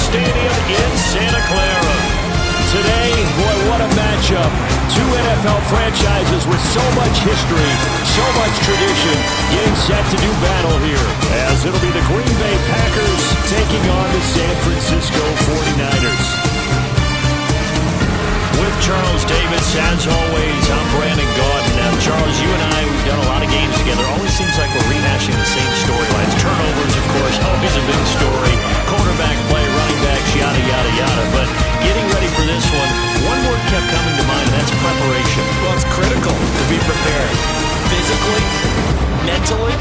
Stadium in Santa Clara. Today, boy, what a matchup. Two NFL franchises with so much history, so much tradition, getting set to do battle here. As it'll be the Green Bay Packers taking on the San Francisco 49ers. With Charles Davis, as always, I'm Brandon Gaudin. Now, Charles, you and I, we've done a lot of games together. Always seems like we're rehashing the same storylines. Turnovers, of course, always a big story. Quarterback play, running backs, yada, yada, yada. But getting ready for this one word kept coming to mind, and that's preparation. Well, it's critical to be prepared. Physically, mentally.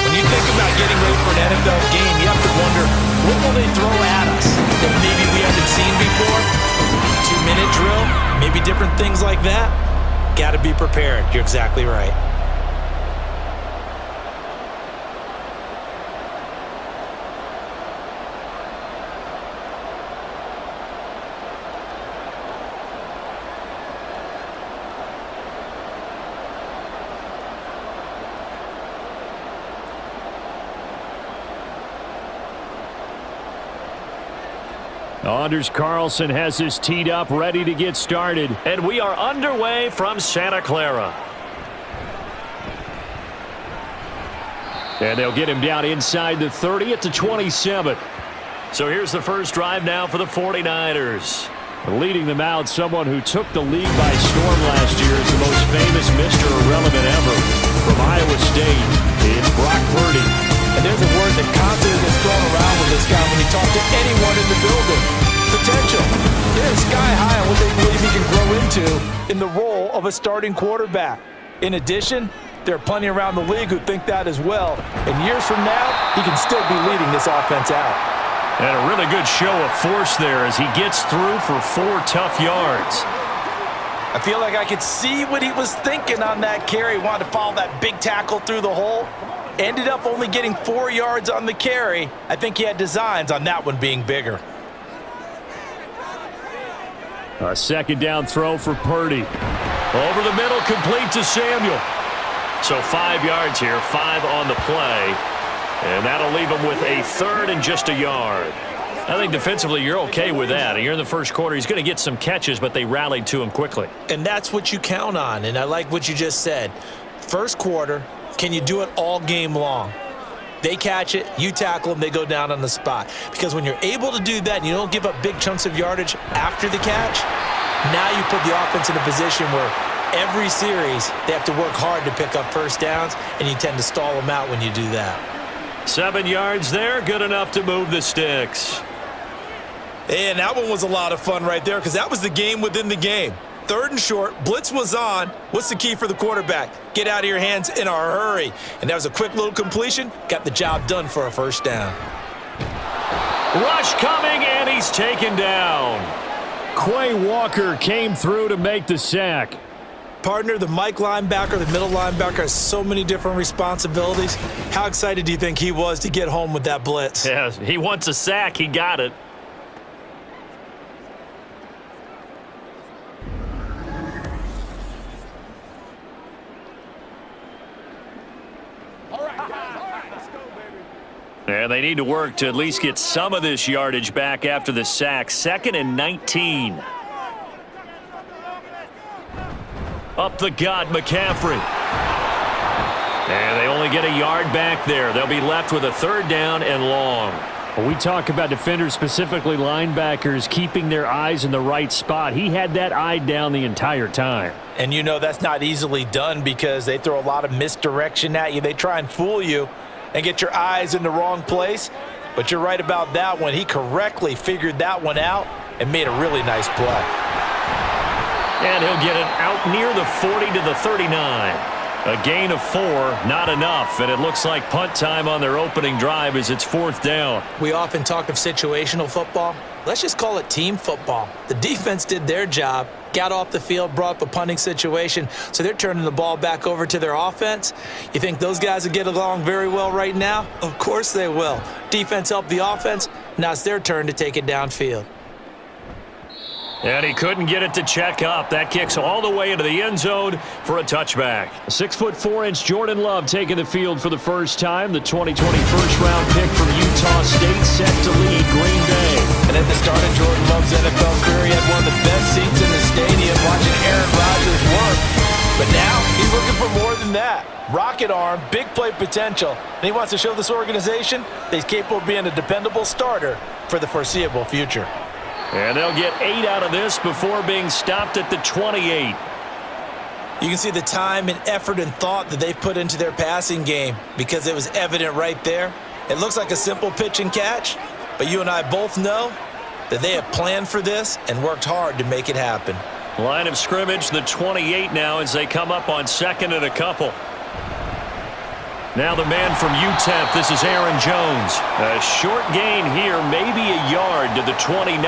When you think about getting ready for an NFL game, you have to wonder, what will they throw at us that maybe we haven't seen before? 2-minute drill, maybe different things like that. Got to be prepared. You're exactly right. Anders Carlson has this teed up, ready to get started. And we are underway from Santa Clara. And they'll get him down inside the 30 at the 27. So here's the first drive now for the 49ers. Leading them out, someone who took the league by storm last year is the most famous Mr. Irrelevant ever. From Iowa State, it's Brock Purdy. And there's a word that constantly gets thrown around with this guy when you talk to anyone in the building. Potential. They're sky high on what they believe he can grow into in the role of a starting quarterback. In addition, there are plenty around the league who think that as well. And years from now, he can still be leading this offense out. And a really good show of force there as he gets through for 4 tough yards. I feel like I could see what he was thinking on that carry. He wanted to follow that big tackle through the hole. Ended up only getting 4 yards on the carry. I think he had designs on that one being bigger. A second down throw for Purdy. Over the middle, complete to Samuel. So 5 yards here, 5 on the play. And that'll leave him with a third and just a yard. I think defensively you're okay with that. You're in the first quarter. He's going to get some catches, but they rallied to him quickly. And that's what you count on, and I like what you just said. First quarter, can you do it all game long? They catch it, you tackle them, they go down on the spot. Because when you're able to do that and you don't give up big chunks of yardage after the catch, now you put the offense in a position where every series they have to work hard to pick up first downs, and you tend to stall them out when you do that. 7 yards there, good enough to move the sticks. And that one was a lot of fun right there because that was the game within the game. Third and short, blitz was on. What's the key for the quarterback? Get out of your hands in a hurry. And that was a quick little completion. Got the job done for a first down. Rush coming, and he's taken down. Quay Walker came through to make the sack. Partner, the Mike linebacker, the middle linebacker, has so many different responsibilities. How excited do you think he was to get home with that blitz? Yeah, he wants a sack. He got it. And they need to work to at least get some of this yardage back after the sack. 2nd and 19. Up the gut, McCaffrey. And they only get a yard back there. They'll be left with a third down and long. When we talk about defenders, specifically linebackers, keeping their eyes in the right spot, he had that eye down the entire time. And you know that's not easily done because they throw a lot of misdirection at you. They try and fool you and get your eyes in the wrong place. But you're right about that one. He correctly figured that one out and made a really nice play. And he'll get it out near the 40 to the 39. A gain of 4, not enough. And it looks like punt time on their opening drive as it's 4th down. We often talk of situational football. Let's just call it team football. The defense did their job, got off the field, brought up a punting situation, so they're turning the ball back over to their offense. You think those guys will get along very well right now? Of course they will. Defense helped the offense. Now it's their turn to take it downfield. And he couldn't get it to check up. That kicks all the way into the end zone for a touchback. 6'4" Jordan Love taking the field for the first time. The 2020 first-round pick from Utah State set to lead Green Bay. And at the start of Jordan Love's NFL career, he had one of the best seats in the stadium watching Aaron Rodgers work. But now he's looking for more than that. Rocket arm, big play potential. And he wants to show this organization that he's capable of being a dependable starter for the foreseeable future. And they'll get 8 out of this before being stopped at the 28. You can see the time and effort and thought that they've put into their passing game because it was evident right there. It looks like a simple pitch and catch, but you and I both know that they have planned for this and worked hard to make it happen. Line of scrimmage, the 28 now as they come up on 2nd and a couple. Now the man from UTEP, this is Aaron Jones. A short gain here, maybe a yard to the 29.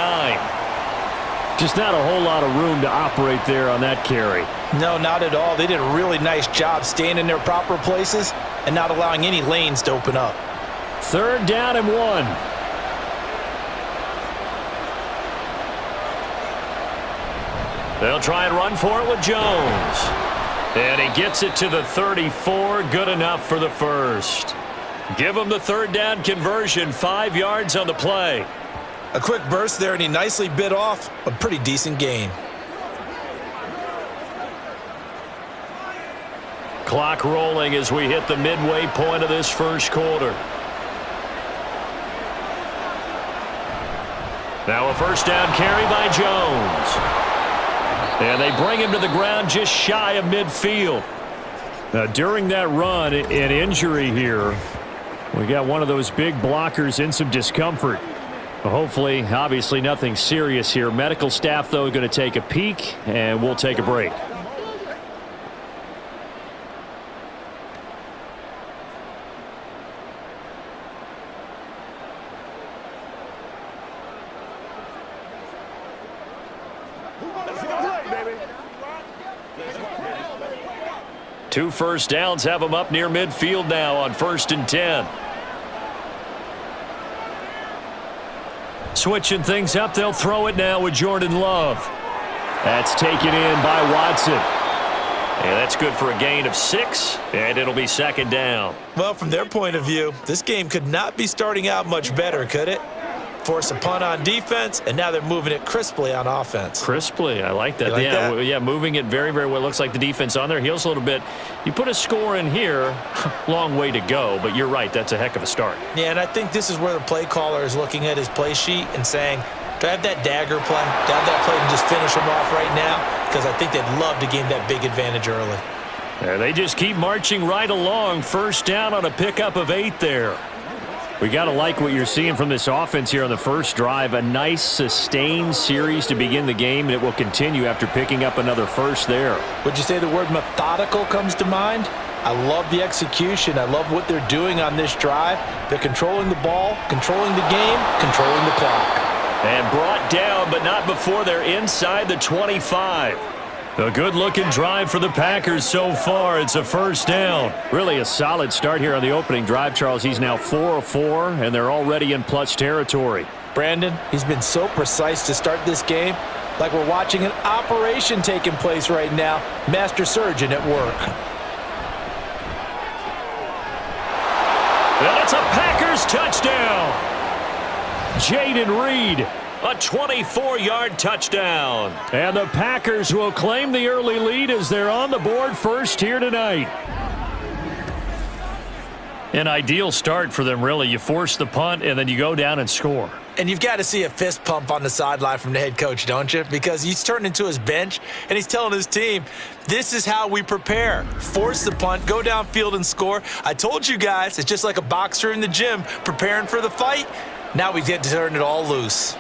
Just not a whole lot of room to operate there on that carry. No, not at all. They did a really nice job staying in their proper places and not allowing any lanes to open up. 3rd down and 1. They'll try and run for it with Jones. And he gets it to the 34. Good enough for the first. Give him the 3rd down conversion. 5 yards on the play. A quick burst there, and he nicely bit off a pretty decent gain. Clock rolling as we hit the midway point of this first quarter. Now a 1st down carry by Jones. And they bring him to the ground just shy of midfield. Now during that run, an injury here. We got one of those big blockers in some discomfort. Hopefully, obviously nothing serious here. Medical staff, though, going to take a peek, and we'll take a break. Two first downs have them up near midfield now on 1st and 10. Switching things up, they'll throw it now with Jordan Love. That's taken in by Watson. And that's good for a gain of 6, and it'll be 2nd down. Well, from their point of view, this game could not be starting out much better, could it? Force a punt on defense, and now they're moving it crisply on offense. Crisply, I like that. You like that? Yeah, moving it very, very well. Looks like the defense on their heels a little bit. You put a score in here, long way to go, but you're right, that's a heck of a start. Yeah, and I think this is where the play caller is looking at his play sheet and saying, do I have that dagger play? Do I have that play and just finish them off right now? Because I think they'd love to gain that big advantage early. Yeah, they just keep marching right along. 1st down on a pickup of 8 there. We got to like what you're seeing from this offense here on the first drive. A nice, sustained series to begin the game, and it will continue after picking up another first there. Would you say the word methodical comes to mind? I love the execution. I love what they're doing on this drive. They're controlling the ball, controlling the game, controlling the clock. And brought down, but not before they're inside the 25. A good-looking drive for the Packers so far. It's a 1st down. Really a solid start here on the opening drive, Charles. He's now 4 of 4, and they're already in plus territory. Brandon, he's been so precise to start this game, like we're watching an operation taking place right now. Master surgeon at work. And it's a Packers touchdown. Jaden Reed. A 24-yard touchdown. And the Packers will claim the early lead as they're on the board first here tonight. An ideal start for them, really. You force the punt, and then you go down and score. And you've got to see a fist pump on the sideline from the head coach, don't you? Because he's turned into his bench, and he's telling his team, this is how we prepare. Force the punt, go downfield and score. I told you guys, it's just like a boxer in the gym preparing for the fight. Now we get to turn it all loose.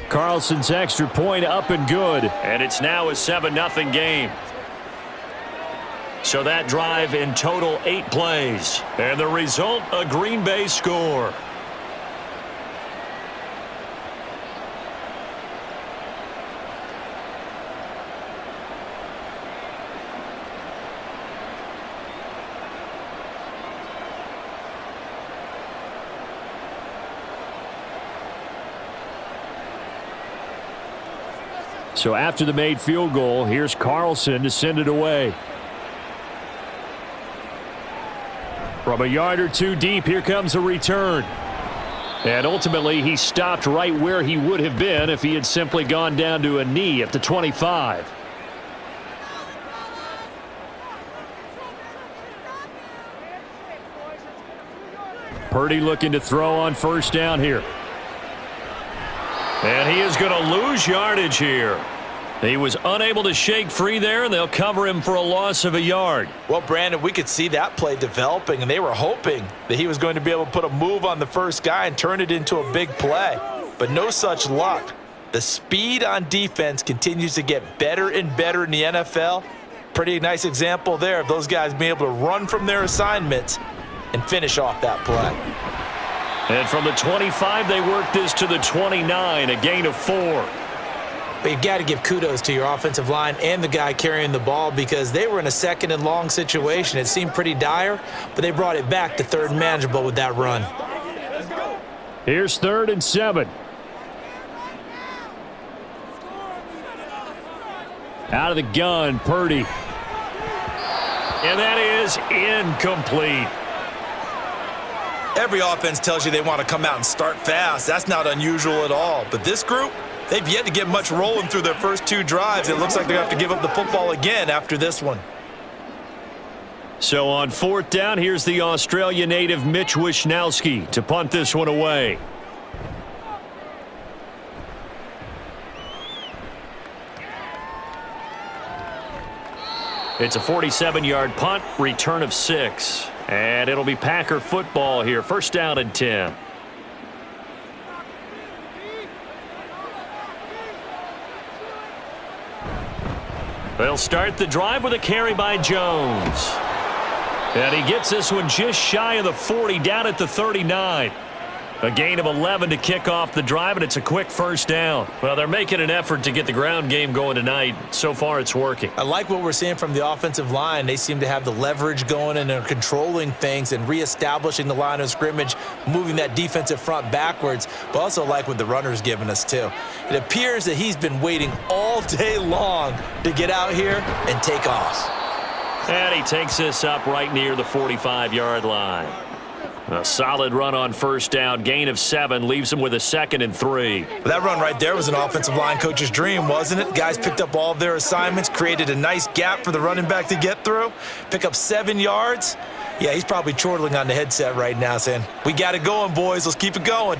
Carlson's extra point up and good. And it's now a 7-0 game. So that drive in total 8 plays. And the result, a Green Bay score. So after the made field goal, here's Carlson to send it away. From a yard or two deep, here comes a return. And ultimately, he stopped right where he would have been if he had simply gone down to a knee at the 25. Purdy looking to throw on first down here. And he is going to lose yardage here. He was unable to shake free there, and they'll cover him for a loss of a yard. Well, Brandon, we could see that play developing, and they were hoping that he was going to be able to put a move on the first guy and turn it into a big play. But no such luck. The speed on defense continues to get better and better in the NFL. Pretty nice example there of those guys being able to run from their assignments and finish off that play. And from the 25, they work this to the 29, a gain of 4. But you've got to give kudos to your offensive line and the guy carrying the ball because they were in a second and long situation. It seemed pretty dire, but they brought it back to third and manageable with that run. Here's 3rd and 7. Out of the gun, Purdy. And that is incomplete. Every offense tells you they want to come out and start fast. That's not unusual at all. But this group, they've yet to get much rolling through their first 2 drives. It looks like they're going to have to give up the football again after this one. So on 4th down, here's the Australia native Mitch Wishnowski to punt this one away. It's a 47-yard punt, return of 6. And it'll be Packer football here, 1st down and 10. They'll start the drive with a carry by Jones. And he gets this one just shy of the 40, down at the 39. A gain of 11 to kick off the drive, and it's a quick 1st down. Well, they're making an effort to get the ground game going tonight. So far, it's working. I like what we're seeing from the offensive line. They seem to have the leverage going, and they're controlling things and reestablishing the line of scrimmage, moving that defensive front backwards, but also like what the runner's giving us, too. It appears that he's been waiting all day long to get out here and take off. And he takes this up right near the 45-yard line. A solid run on 1st down, gain of 7, leaves him with a 2nd and 3. That run right there was an offensive line coach's dream, wasn't it? Guys picked up all of their assignments, created a nice gap for the running back to get through, pick up 7 yards. Yeah, he's probably chortling on the headset right now saying, we got it going, boys. Let's keep it going.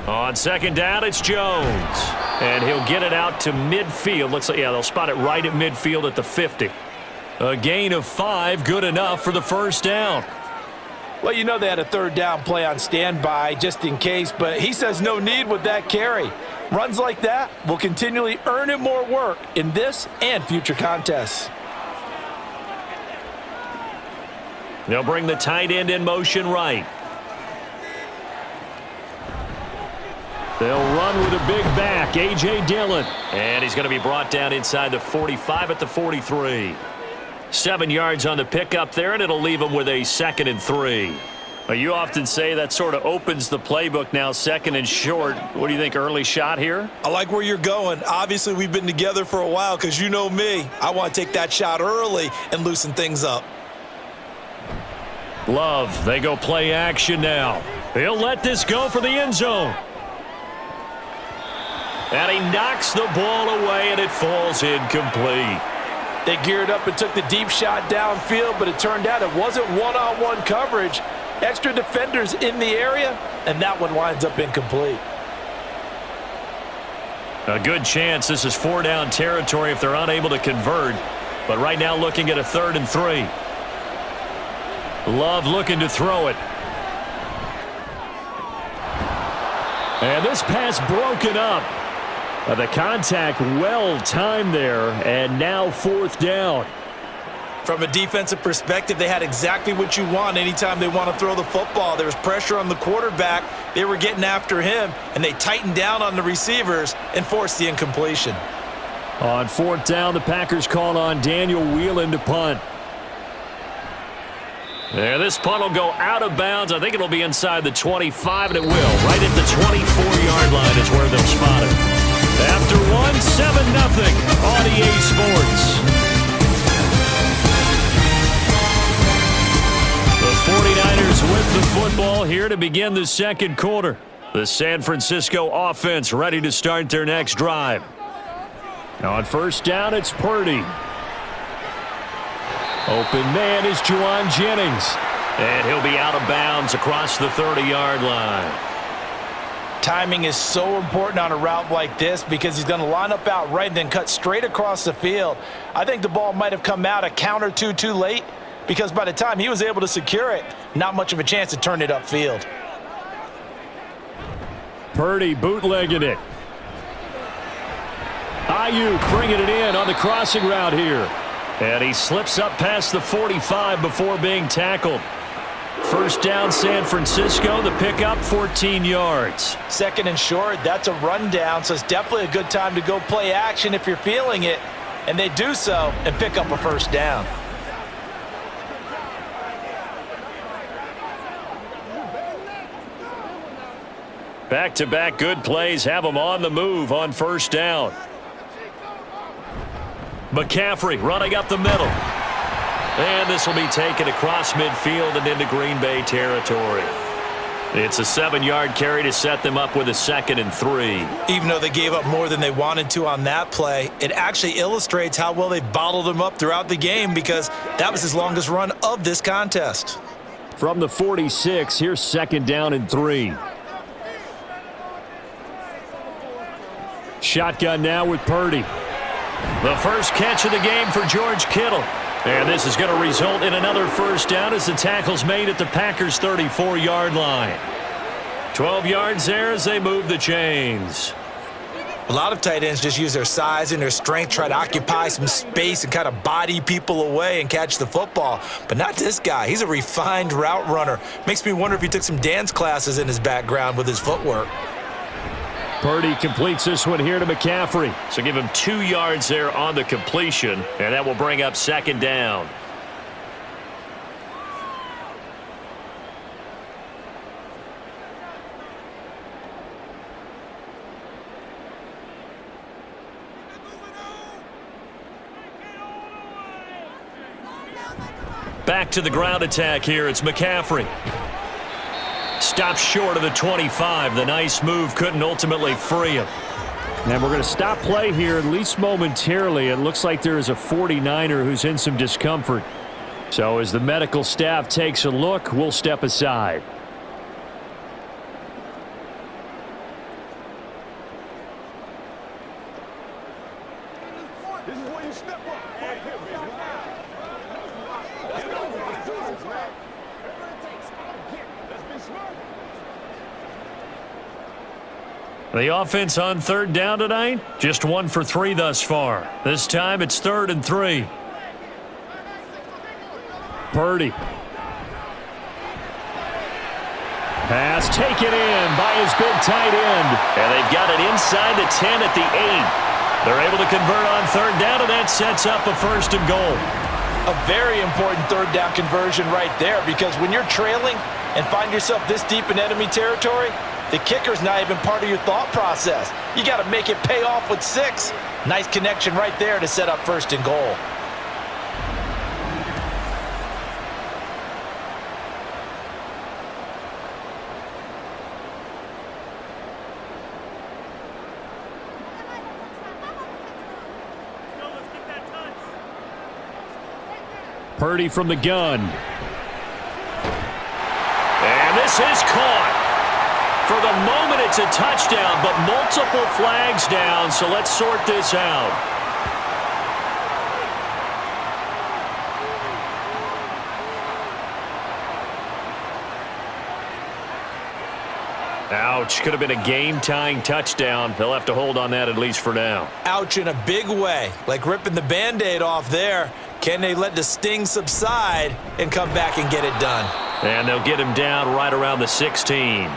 On 2nd down, it's Jones. And he'll get it out to midfield. Looks like, yeah, they'll spot it right at midfield at the 50. A gain of 5, good enough for the 1st down. Well, you know they had a 3rd down play on standby just in case, but he says no need with that carry. Runs like that will continually earn him more work in this and future contests. They'll bring the tight end in motion right. They'll run with a big back, A.J. Dillon. And he's going to be brought down inside the 45 at the 43. 7 yards on the pickup there, and it'll leave him with a 2nd and 3. Well, you often say that sort of opens the playbook now, 2nd and short. What do you think, early shot here? I like where you're going. Obviously, we've been together for a while because you know me. I want to take that shot early and loosen things up. Love, they go play action now. He'll let this go for the end zone. And he knocks the ball away, and it falls incomplete. They geared up and took the deep shot downfield, but it turned out it wasn't one-on-one coverage. Extra defenders in the area, and that one winds up incomplete. A good chance this is 4-down territory if they're unable to convert. But right now looking at a 3rd and 3. Love looking to throw it. And this pass broken up. The contact well timed there, and now 4th down. From a defensive perspective, they had exactly what you want anytime they want to throw the football. There was pressure on the quarterback. They were getting after him, and they tightened down on the receivers and forced the incompletion. On 4th down, the Packers call on Daniel Whelan to punt. And this punt will go out of bounds. I think it'll be inside the 25, and it will. Right at the 24-yard line is where they'll spot it. After 7-0 on EA Sports. The 49ers with the football here to begin the 2nd quarter. The San Francisco offense ready to start their next drive. On first down, it's Purdy. Open man is Juwan Jennings. And he'll be out of bounds across the 30-yard line. Timing is so important on a route like this because he's going to line up out right and then cut straight across the field. I think the ball might have come out a count or two too late because by the time he was able to secure it, not much of a chance to turn it upfield. Purdy bootlegging it. Ayuk bringing it in on the crossing route here. And he slips up past the 45 before being tackled. First down, San Francisco. The pickup, 14 yards. Second and short, that's a rundown, so it's definitely a good time to go play action if you're feeling it. And they do so and pick up a first down. Back-to-back good plays have them on the move on first down. McCaffrey running up the middle. And this will be taken across midfield and into Green Bay territory. It's a 7-yard carry to set them up with a 2nd and 3. Even though they gave up more than they wanted to on that play, it actually illustrates how well they bottled them up throughout the game because that was his longest run of this contest. From the 46, here's 2nd down and 3. Shotgun now with Purdy. The first catch of the game for George Kittle. And this is going to result in another first down as the tackle's made at the Packers' 34-yard line. 12 yards there as they move the chains. A lot of tight ends just use their size and their strength, try to occupy some space and kind of body people away and catch the football. But not this guy. He's a refined route runner. Makes me wonder if he took some dance classes in his background with his footwork. Purdy completes this one here to McCaffrey. So give him 2 yards there on the completion, and that will bring up 2nd down. Back to the ground attack here. It's McCaffrey. Stops short of the 25. The nice move couldn't ultimately free him. And we're going to stop play here, at least momentarily. It looks like there is a 49er who's in some discomfort. So as the medical staff takes a look, we'll step aside. The offense on 3rd down tonight, just 1 for 3 thus far. This time it's 3rd and 3. Purdy. Pass taken in by his big tight end. And they've got it inside the 10 at the 8. They're able to convert on 3rd down, and that sets up a 1st and goal. A very important 3rd down conversion right there because when you're trailing and find yourself this deep in enemy territory, the kicker's not even part of your thought process. You got to make it pay off with 6. Nice connection right there to set up 1st and goal. Purdy from the gun. And this is caught. For the moment, it's a touchdown, but multiple flags down, so let's sort this out. Ouch. Could have been a game-tying touchdown. They'll have to hold on that at least for now. Ouch in a big way, like ripping the Band-Aid off there. Can they let the sting subside and come back and get it done? And they'll get him down right around the 16.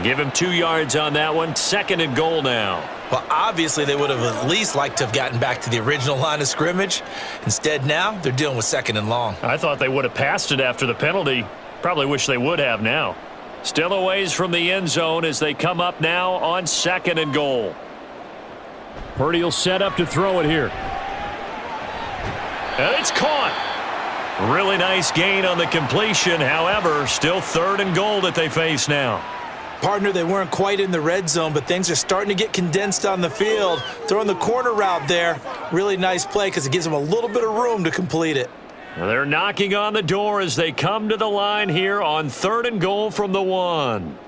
Give him 2 yards on that one. 2nd and goal now. Well, obviously they would have at least liked to have gotten back to the original line of scrimmage. Instead now, they're dealing with 2nd and long. I thought they would have passed it after the penalty. Probably wish they would have now. Still a ways from the end zone as they come up now on 2nd and goal. Purdy will set up to throw it here. And it's caught. Really nice gain on the completion. However, still 3rd and goal that they face now. Partner, they weren't quite in the red zone, but things are starting to get condensed on the field. Throwing the corner route there, really nice play because it gives them a little bit of room to complete it. They're knocking on the door as they come to the line here on 3rd and goal from the 1.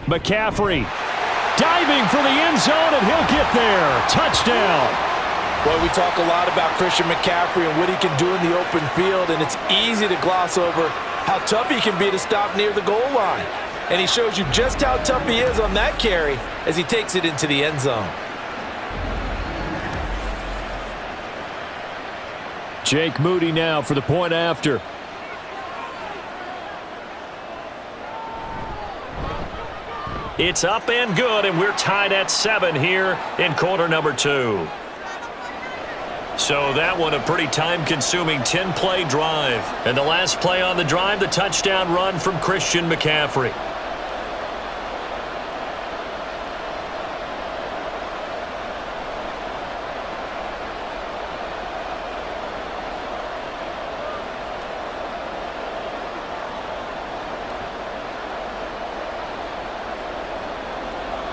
McCaffrey diving for the end zone, and he'll get there. Touchdown. Boy, we talk a lot about Christian McCaffrey and what he can do in the open field, and it's easy to gloss over how tough he can be to stop near the goal line. And he shows you just how tough he is on that carry as he takes it into the end zone. Jake Moody now for the point after. It's up and good, and we're tied at 7 here in quarter number 2. So that one a pretty time-consuming 10-play drive. And the last play on the drive, the touchdown run from Christian McCaffrey.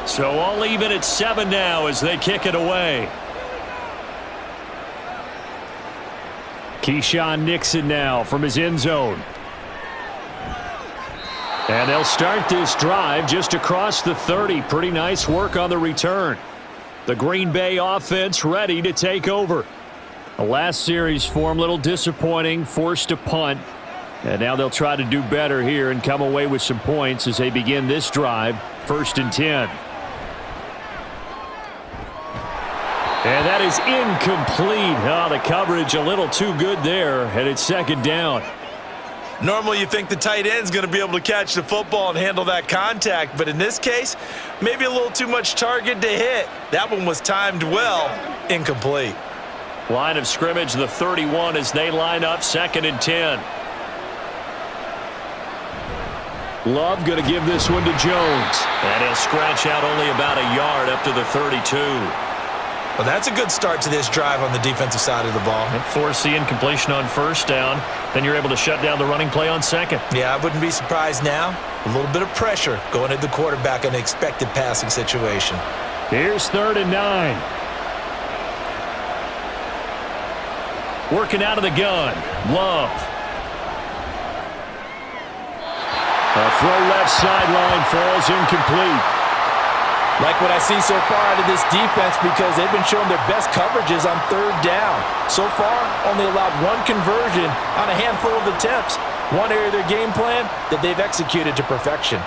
So all even at 7 now as they kick it away. Keyshawn Nixon now from his end zone. And they'll start this drive just across the 30. Pretty nice work on the return. The Green Bay offense ready to take over. The last series for them, a little disappointing, forced a punt. And now they'll try to do better here and come away with some points as they begin this drive, 1st and 10. And that is incomplete. Oh, the coverage a little too good there, and it's 2nd down. Normally you think the tight end's going to be able to catch the football and handle that contact, but in this case, maybe a little too much target to hit. That one was timed well, incomplete. Line of scrimmage, the 31 as they line up, 2nd and 10. Love going to give this one to Jones. And he'll scratch out only about a yard up to the 32. Well, that's a good start to this drive on the defensive side of the ball. And force the incompletion on 1st down. Then you're able to shut down the running play on 2nd. Yeah, I wouldn't be surprised now. A little bit of pressure going at the quarterback in an expected passing situation. Here's 3rd and 9. Working out of the gun. Love. A throw left sideline falls incomplete. Like what I see so far out of this defense because they've been showing their best coverages on 3rd down. So far, only allowed 1 conversion on a handful of attempts. One area of their game plan that they've executed to perfection.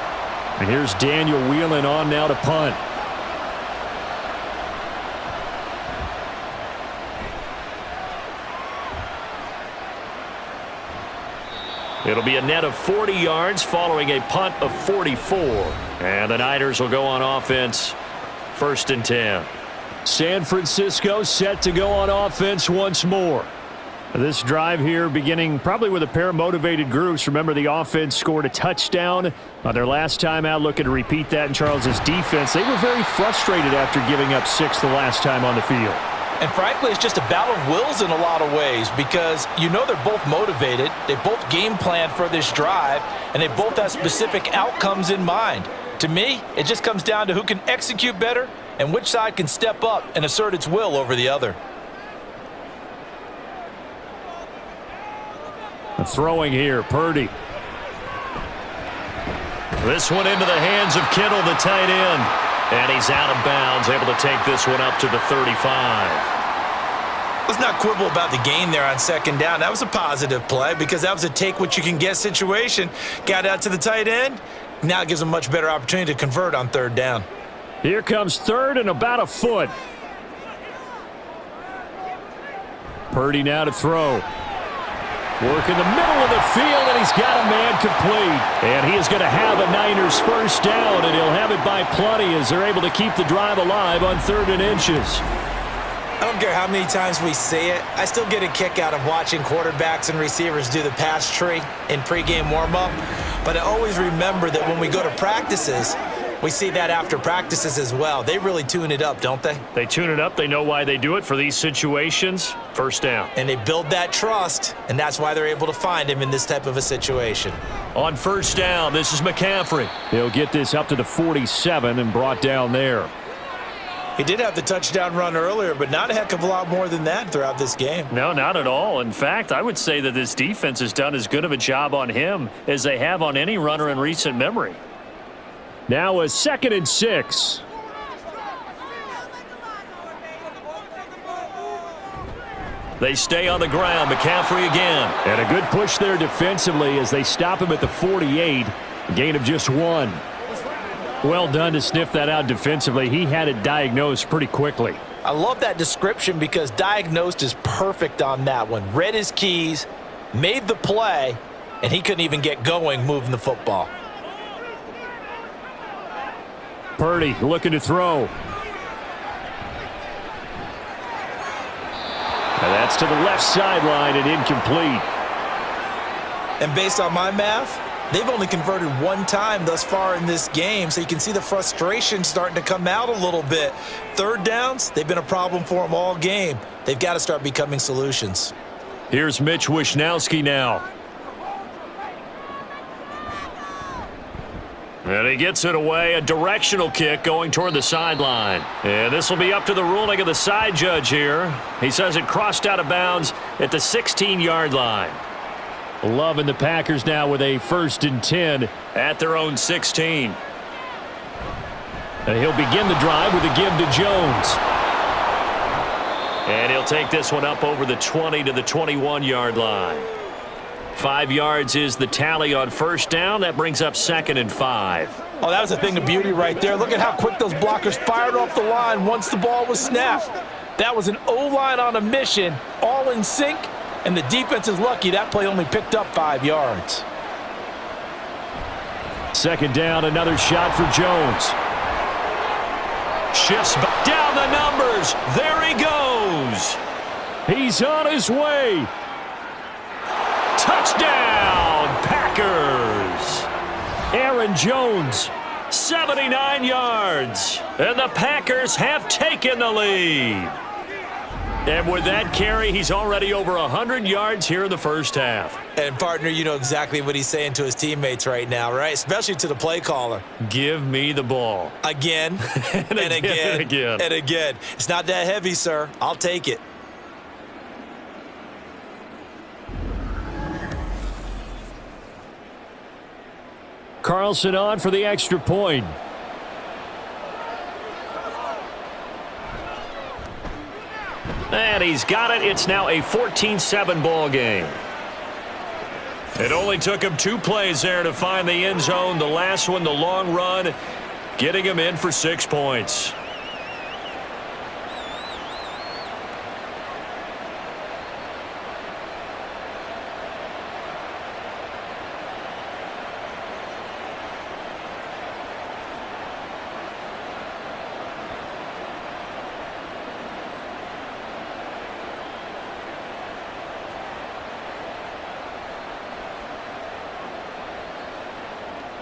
And here's Daniel Whelan on now to punt. It'll be a net of 40 yards following a punt of 44. And the Niners will go on offense, 1st and 10. San Francisco set to go on offense once more. This drive here beginning probably with a pair of motivated groups. Remember, the offense scored a touchdown on their last time out. Looking to repeat that in Charles's defense. They were very frustrated after giving up 6 the last time on the field. And frankly, it's just a battle of wills in a lot of ways because you know they're both motivated. They both game plan for this drive, and they both have specific outcomes in mind. To me, it just comes down to who can execute better and which side can step up and assert its will over the other. Throwing here, Purdy. This one into the hands of Kittle, the tight end. And he's out of bounds, able to take this one up to the 35. Let's not quibble about the gain there on 2nd down. That was a positive play because that was a take-what-you-can-get situation. Got out to the tight end. Now it gives them a much better opportunity to convert on 3rd down. Here comes 3rd and about a foot. Purdy now to throw. Work in the middle of the field, and he's got a man complete. And he is going to have a Niners 1st down, and he'll have it by plenty as they're able to keep the drive alive on 3rd and inches. I don't care how many times we say it. I still get a kick out of watching quarterbacks and receivers do the pass tree in pregame warm-up. But I always remember that when we go to practices, We see that after practices as well. They really tune it up, don't they? They tune it up. They know why they do it for these situations. First down. And they build that trust, and that's why they're able to find him in this type of a situation. On first down, this is McCaffrey. He'll get this up to the 47 and brought down there. He did have the touchdown run earlier, but not a heck of a lot more than that throughout this game. No, not at all. In fact, I would say that this defense has done as good of a job on him as they have on any runner in recent memory. Now a 2nd and 6. They stay on the ground. McCaffrey again. And a good push there defensively as they stop him at the 48. A gain of just 1. Well done to sniff that out defensively. He had it diagnosed pretty quickly. I love that description because diagnosed is perfect on that one. Read his keys, made the play, and he couldn't even get going moving the football. Purdy looking to throw. And that's to the left sideline and incomplete. And based on my math, they've only converted one time thus far in this game, so you can see the frustration starting to come out a little bit. Third downs, they've been a problem for them all game. They've got to start becoming solutions. Here's Mitch Wishnowski now. And he gets it away, a directional kick going toward the sideline. And this will be up to the ruling of the side judge here. He says it crossed out of bounds at the 16-yard line. Loving the Packers now with a 1st and 10 at their own 16. And he'll begin the drive with a give to Jones. And he'll take this one up over the 20 to the 21-yard line. 5 yards is the tally on first down. That brings up 2nd and 5. Oh, that was a thing of beauty right there. Look at how quick those blockers fired off the line once the ball was snapped. That was an O-line on a mission, all in sync, and the defense is lucky that play only picked up 5 yards. 2nd down, another shot for Jones. Shifts back down the numbers. There he goes. He's on his way. Touchdown, Packers. Aaron Jones. 79 yards. And the Packers have taken the lead. And with that carry, he's already over 100 yards here in the first half. And, partner, you know exactly what he's saying to his teammates right now, right? Especially to the play caller. Give me the ball. Again, and again, and again. It's not that heavy, sir. I'll take it. Carlson on for the extra point. And he's got it. It's now a 14-7 ball game. It only took him 2 plays there to find the end zone. The last one, the long run, getting him in for 6 points.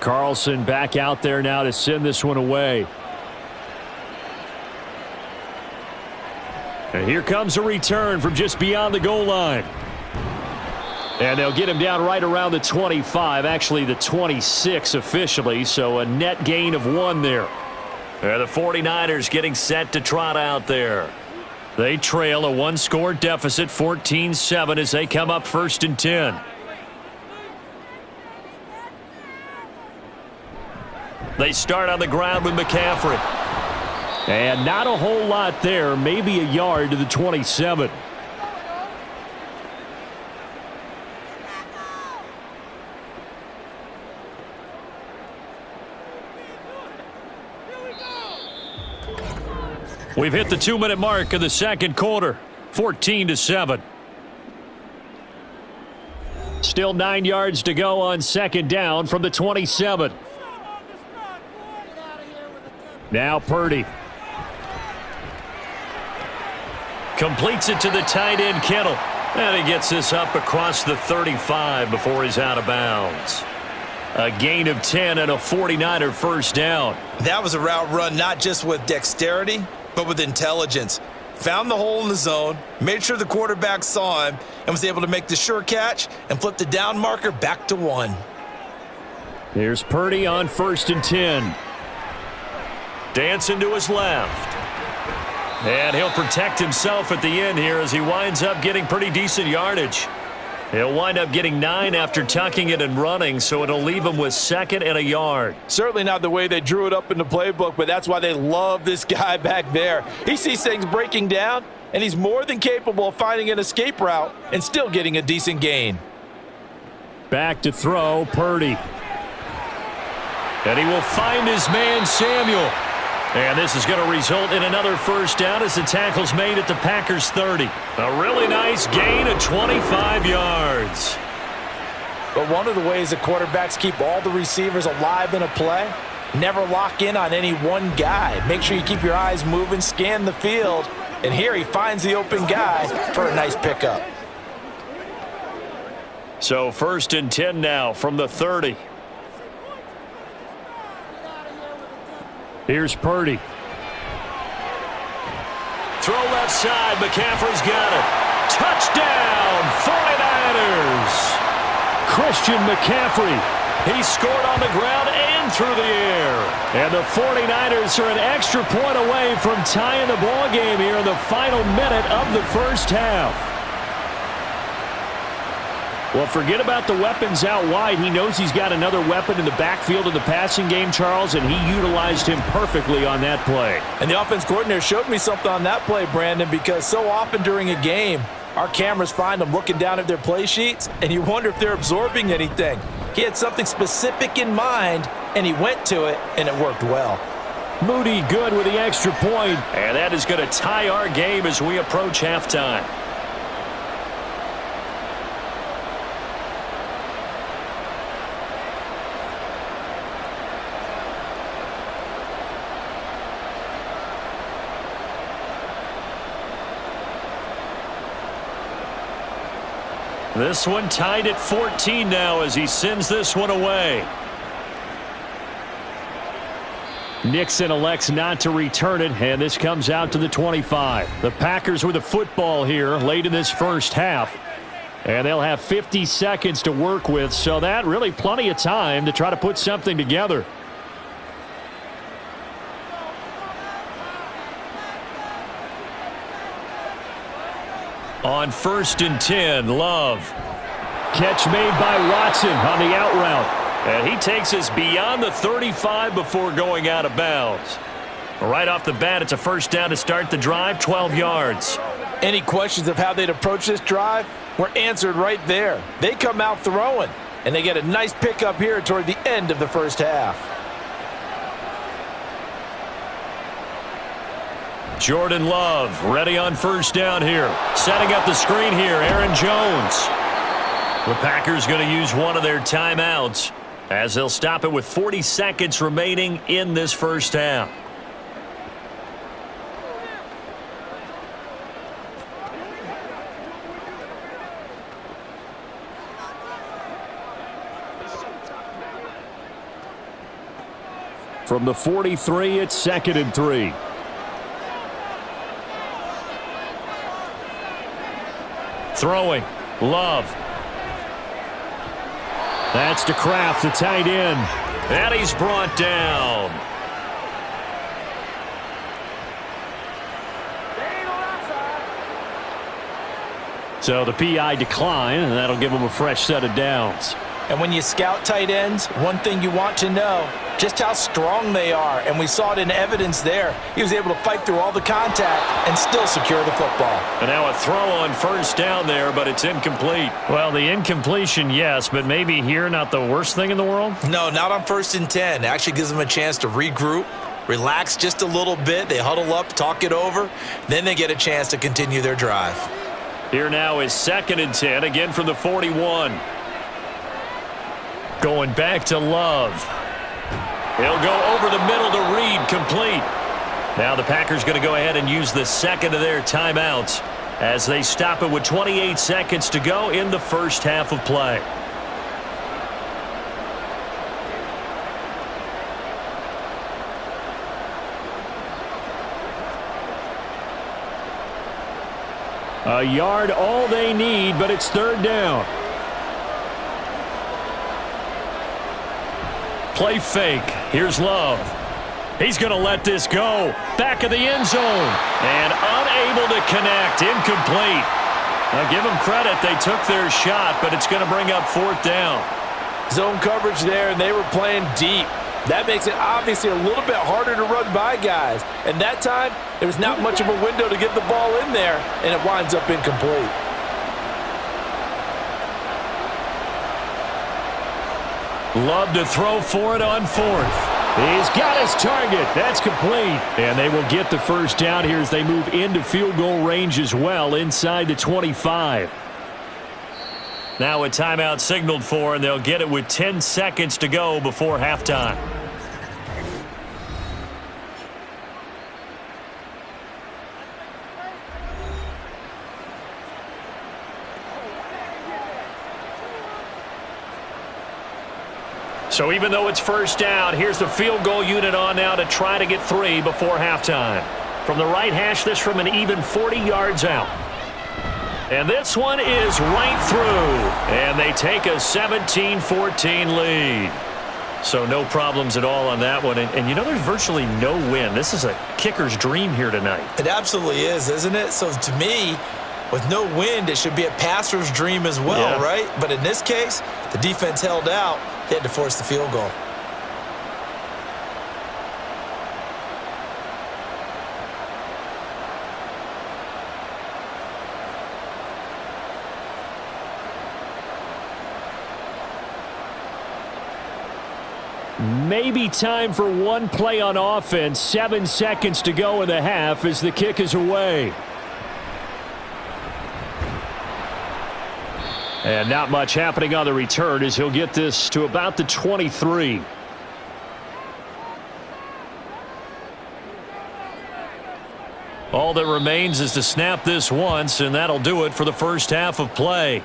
Carlson back out there now to send this one away. And here comes a return from just beyond the goal line. And they'll get him down right around the 25, actually the 26 officially, so a net gain of 1 there. And the 49ers getting set to trot out there. They trail a 1-score deficit, 14-7 as they come up 1st and 10. They start on the ground with McCaffrey. And not a whole lot there, maybe a yard to the 27. We've hit the 2-minute mark of the second quarter, 14-7. Still 9 yards to go on 2nd down from the 27. Now Purdy. Completes it to the tight end, Kittle. And he gets this up across the 35 before he's out of bounds. A gain of 10 and a 49er first down. That was a route run not just with dexterity, but with intelligence. Found the hole in the zone, made sure the quarterback saw him, and was able to make the sure catch and flip the down marker back to 1. Here's Purdy on 1st and 10. Dancing to his left. And he'll protect himself at the end here as he winds up getting pretty decent yardage. He'll wind up getting 9 after tucking it and running, so it'll leave him with 2nd and a yard. Certainly not the way they drew it up in the playbook, but that's why they love this guy back there. He sees things breaking down, and he's more than capable of finding an escape route and still getting a decent gain. Back to throw, Purdy. And he will find his man, Samuel. And this is going to result in another first down as the tackle's made at the Packers' 30. A really nice gain of 25 yards. But one of the ways that quarterbacks keep all the receivers alive in a play, never lock in on any one guy. Make sure you keep your eyes moving, scan the field, and here he finds the open guy for a nice pickup. So 1st and 10 now from the 30. Here's Purdy. Throw left side. McCaffrey's got it. Touchdown, 49ers. Christian McCaffrey. He scored on the ground and through the air. And the 49ers are an extra point away from tying the ball game here in the final minute of the first half. Well, forget about the weapons out wide. He knows he's got another weapon in the backfield of the passing game, Charles, and he utilized him perfectly on that play. And the offense coordinator showed me something on that play, Brandon, because so often during a game, our cameras find them looking down at their play sheets, and you wonder if they're absorbing anything. He had something specific in mind, and he went to it, and it worked well. Moody good with the extra point. And that is going to tie our game as we approach halftime. This one tied at 14 now as he sends this one away. Nixon elects not to return it, and this comes out to the 25. The Packers with a football here late in this first half, and they'll have 50 seconds to work with, so that really plenty of time to try to put something together. On 1st and 10, Love. Catch made by Watson on the out route. And he takes us beyond the 35 before going out of bounds. Right off the bat, it's a first down to start the drive, 12 yards. Any questions of how they'd approach this drive were answered right there. They come out throwing, and they get a nice pickup here toward the end of the first half. Jordan Love ready on first down here. Setting up the screen here, Aaron Jones. The Packers going to use one of their timeouts as they'll stop it with 40 seconds remaining in this first half. From the 43, it's 2nd and 3. Throwing, Love. That's to Kraft, the tight end. And he's brought down. So the PI decline, and that'll give him a fresh set of downs. And when you scout tight ends, one thing you want to know, just how strong they are. And we saw it in evidence there. He was able to fight through all the contact and still secure the football. And now a throw on first down there, but it's incomplete. Well, the incompletion, yes, but maybe here not the worst thing in the world? No, not on 1st and 10. It actually gives them a chance to regroup, relax just a little bit. They huddle up, talk it over. Then they get a chance to continue their drive. Here now is 2nd and 10, again from the 41. Going back to Love. He'll go over the middle to Reed, complete. Now the Packers going to go ahead and use the second of their timeouts as they stop it with 28 seconds to go in the first half of play. A yard all they need, but it's third down. Play fake. Here's Love. He's going to let this go. Back of the end zone. And unable to connect. Incomplete. Now give them credit. They took their shot, but it's going to bring up fourth down. Zone coverage there, and they were playing deep. That makes it obviously a little bit harder to run by guys. And that time, there was not much of a window to get the ball in there, and it winds up incomplete. Love to throw for it on fourth. He's got his target. That's complete. And they will get the first down here as they move into field goal range as well inside the 25. Now a timeout signaled for, and they'll get it with 10 seconds to go before halftime. So even though it's first down, here's the field goal unit on now to try to get 3 before halftime. From the right hash, this from an even 40 yards out. And this one is right through. And they take a 17-14 lead. So no problems at all on that one. And you know, there's virtually no wind. This is a kicker's dream here tonight. It absolutely is, isn't it? So to me, with no wind, it should be a passer's dream as well, right? But in this case, the defense held out. They had to force the field goal. Maybe time for one play on offense. 7 seconds to go in the half as the kick is away. And not much happening on the return as he'll get this to about the 23. All that remains is to snap this once, and that'll do it for the first half of play.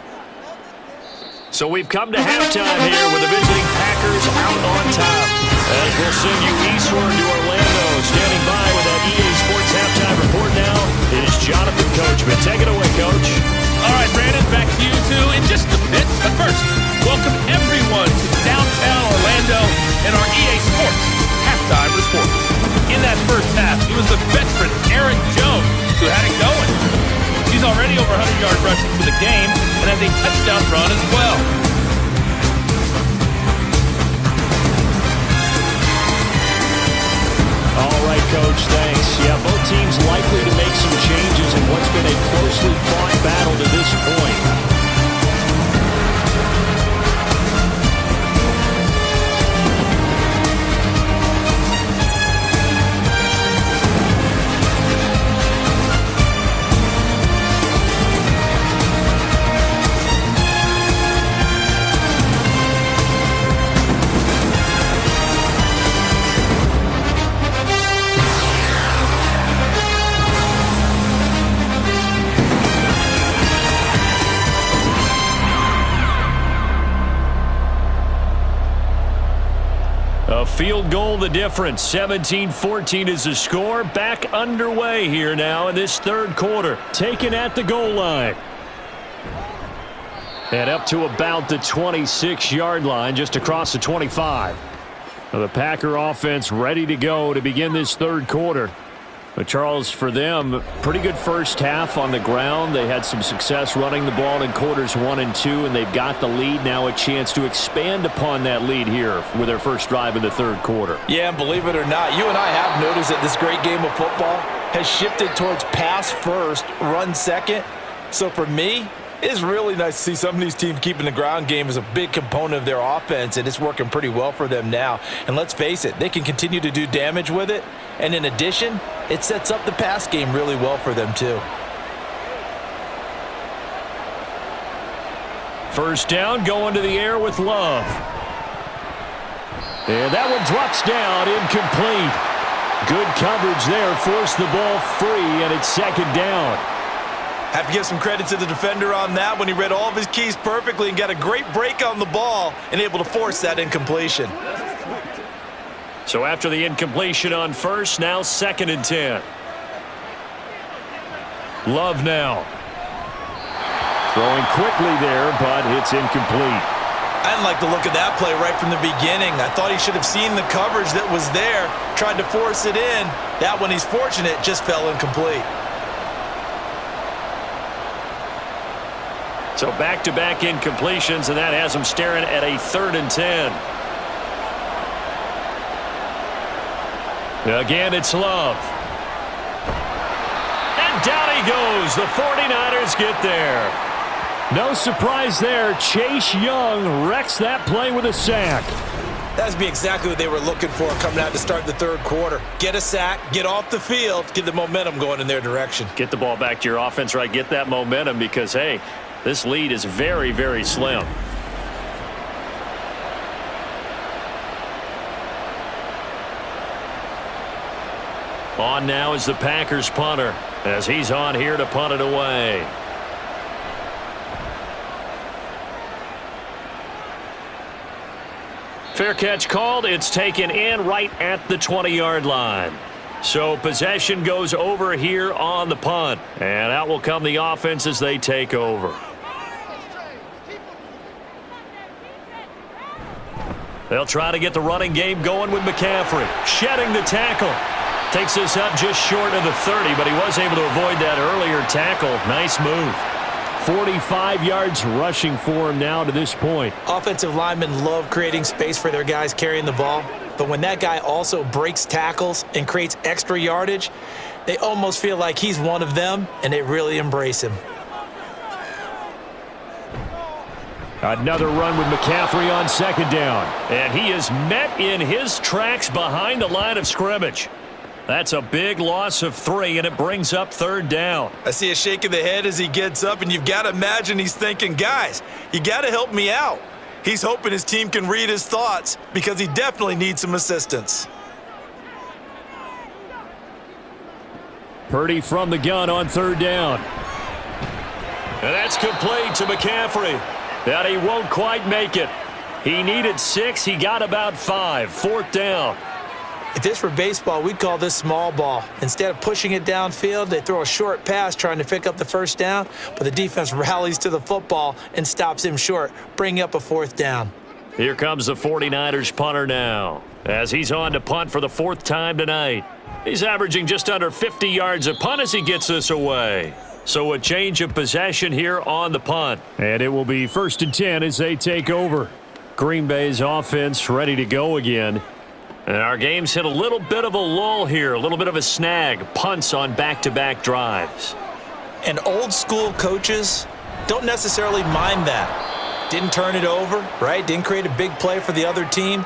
So we've come to halftime here with the visiting Packers out on top. As we'll send you eastward to Orlando. Standing by with that EA Sports halftime report now is Jonathan Coachman. Take it away, Coach. All right, Brandon, back to you two in just a bit. But first, welcome everyone to downtown Orlando and our EA Sports halftime report. In that first half, it was the veteran Aaron Jones who had it going. He's already over 100 yards rushing for the game and has a touchdown run as well. All right, Coach, thanks. Yeah, both teams likely to make some changes in what's been a closely fought battle to this point. A field goal the difference. 17-14 is the score. Back underway here now in this third quarter. Taken at the goal line. And up to about the 26-yard line, just across the 25. Now the Packer offense ready to go to begin this third quarter. But Charles, for them, pretty good first half on the ground. They had some success running the ball in quarters 1 and 2, and they've got the lead. Now a chance to expand upon that lead here with their first drive in the third quarter. Yeah, and believe it or not, you and I have noticed that this great game of football has shifted towards pass first, run second. So for me, it's really nice to see some of these teams keeping the ground game as a big component of their offense, and it's working pretty well for them now. And let's face it, they can continue to do damage with it. And in addition, it sets up the pass game really well for them too. First down, going to the air with Love. And that one drops down, incomplete. Good coverage there, forced the ball free, and it's second down. Have to give some credit to the defender on that when he read all of his keys perfectly and got a great break on the ball and able to force that incompletion. So after the incompletion on first, now 2nd and 10. Love now. Throwing quickly there, but it's incomplete. I didn't like the look of that play right from the beginning. I thought he should have seen the coverage that was there, tried to force it in. That one, he's fortunate, just fell incomplete. So back-to-back incompletions, and that has him staring at a 3rd and 10. Again, it's Love. And down he goes. The 49ers get there. No surprise there. Chase Young wrecks that play with a sack. That's be exactly what they were looking for coming out to start the third quarter. Get a sack, get off the field, get the momentum going in their direction. Get the ball back to your offense, right? Get that momentum because, hey, this lead is very, very slim. On now is the Packers punter as he's on here to punt it away. Fair catch called. It's taken in right at the 20-yard line. So possession goes over here on the punt. And out will come the offense as they take over. They'll try to get the running game going with McCaffrey. Shedding the tackle. Takes this up just short of the 30, but he was able to avoid that earlier tackle. Nice move. 45 yards rushing for him now to this point. Offensive linemen love creating space for their guys carrying the ball, but when that guy also breaks tackles and creates extra yardage, they almost feel like he's one of them, and they really embrace him. Another run with McCaffrey on 2nd down. And he is met in his tracks behind the line of scrimmage. That's a big loss of 3, and it brings up 3rd down. I see a shake of the head as he gets up, and you've got to imagine he's thinking, guys, you got to help me out. He's hoping his team can read his thoughts because he definitely needs some assistance. Purdy from the gun on 3rd down. And that's complete to McCaffrey. That he won't quite make it. He needed 6. He got about 5. 4th down. If this were baseball, we'd call this small ball. Instead of pushing it downfield, they throw a short pass trying to pick up the 1st down, but the defense rallies to the football and stops him short, bringing up a 4th down. Here comes the 49ers punter now, as he's on to punt for the 4th time tonight. He's averaging just under 50 yards a punt as he gets this away. So a change of possession here on the punt. And it will be 1st and 10 as they take over. Green Bay's offense ready to go again. And our game's hit a little bit of a lull here, a little bit of a snag. Punts on back-to-back drives. And old school coaches don't necessarily mind that. Didn't turn it over, right? Didn't create a big play for the other team.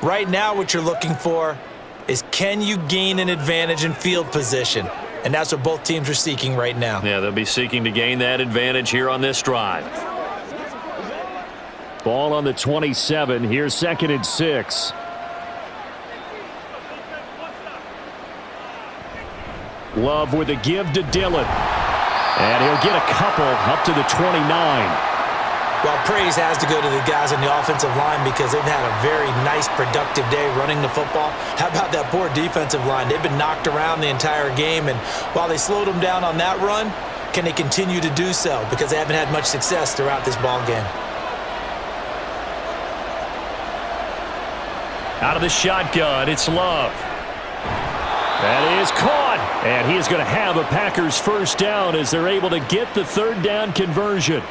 Right now what you're looking for is can you gain an advantage in field position? And that's what both teams are seeking right now. Yeah, they'll be seeking to gain that advantage here on this drive. Ball on the 27. Here's 2nd and 6. Love with a give to Dillon. And he'll get a couple up to the 29. Well, praise has to go to the guys on the offensive line because they've had a very nice, productive day running the football. How about that poor defensive line? They've been knocked around the entire game, and while they slowed them down on that run, can they continue to do so? Because they haven't had much success throughout this ball game. Out of the shotgun, it's Love. That is caught, and he is going to have a Packers 1st down as they're able to get the 3rd down conversion.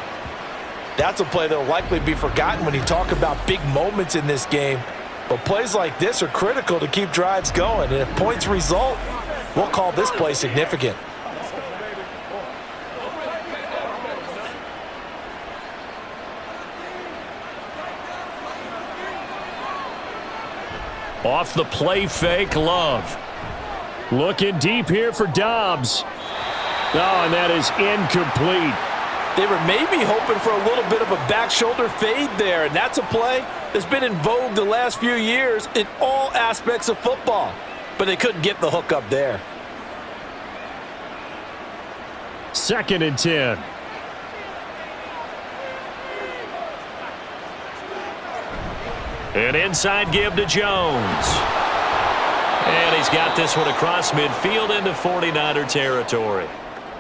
That's a play that will likely be forgotten when you talk about big moments in this game. But plays like this are critical to keep drives going. And if points result, we'll call this play significant. Off the play fake, Love. Looking deep here for Dobbs. Oh, and that is incomplete. They were maybe hoping for a little bit of a back shoulder fade there, and that's a play that's been in vogue the last few years in all aspects of football. But they couldn't get the hook up there. 2nd and 10. An inside give to Jones. And he's got this one across midfield into 49er territory.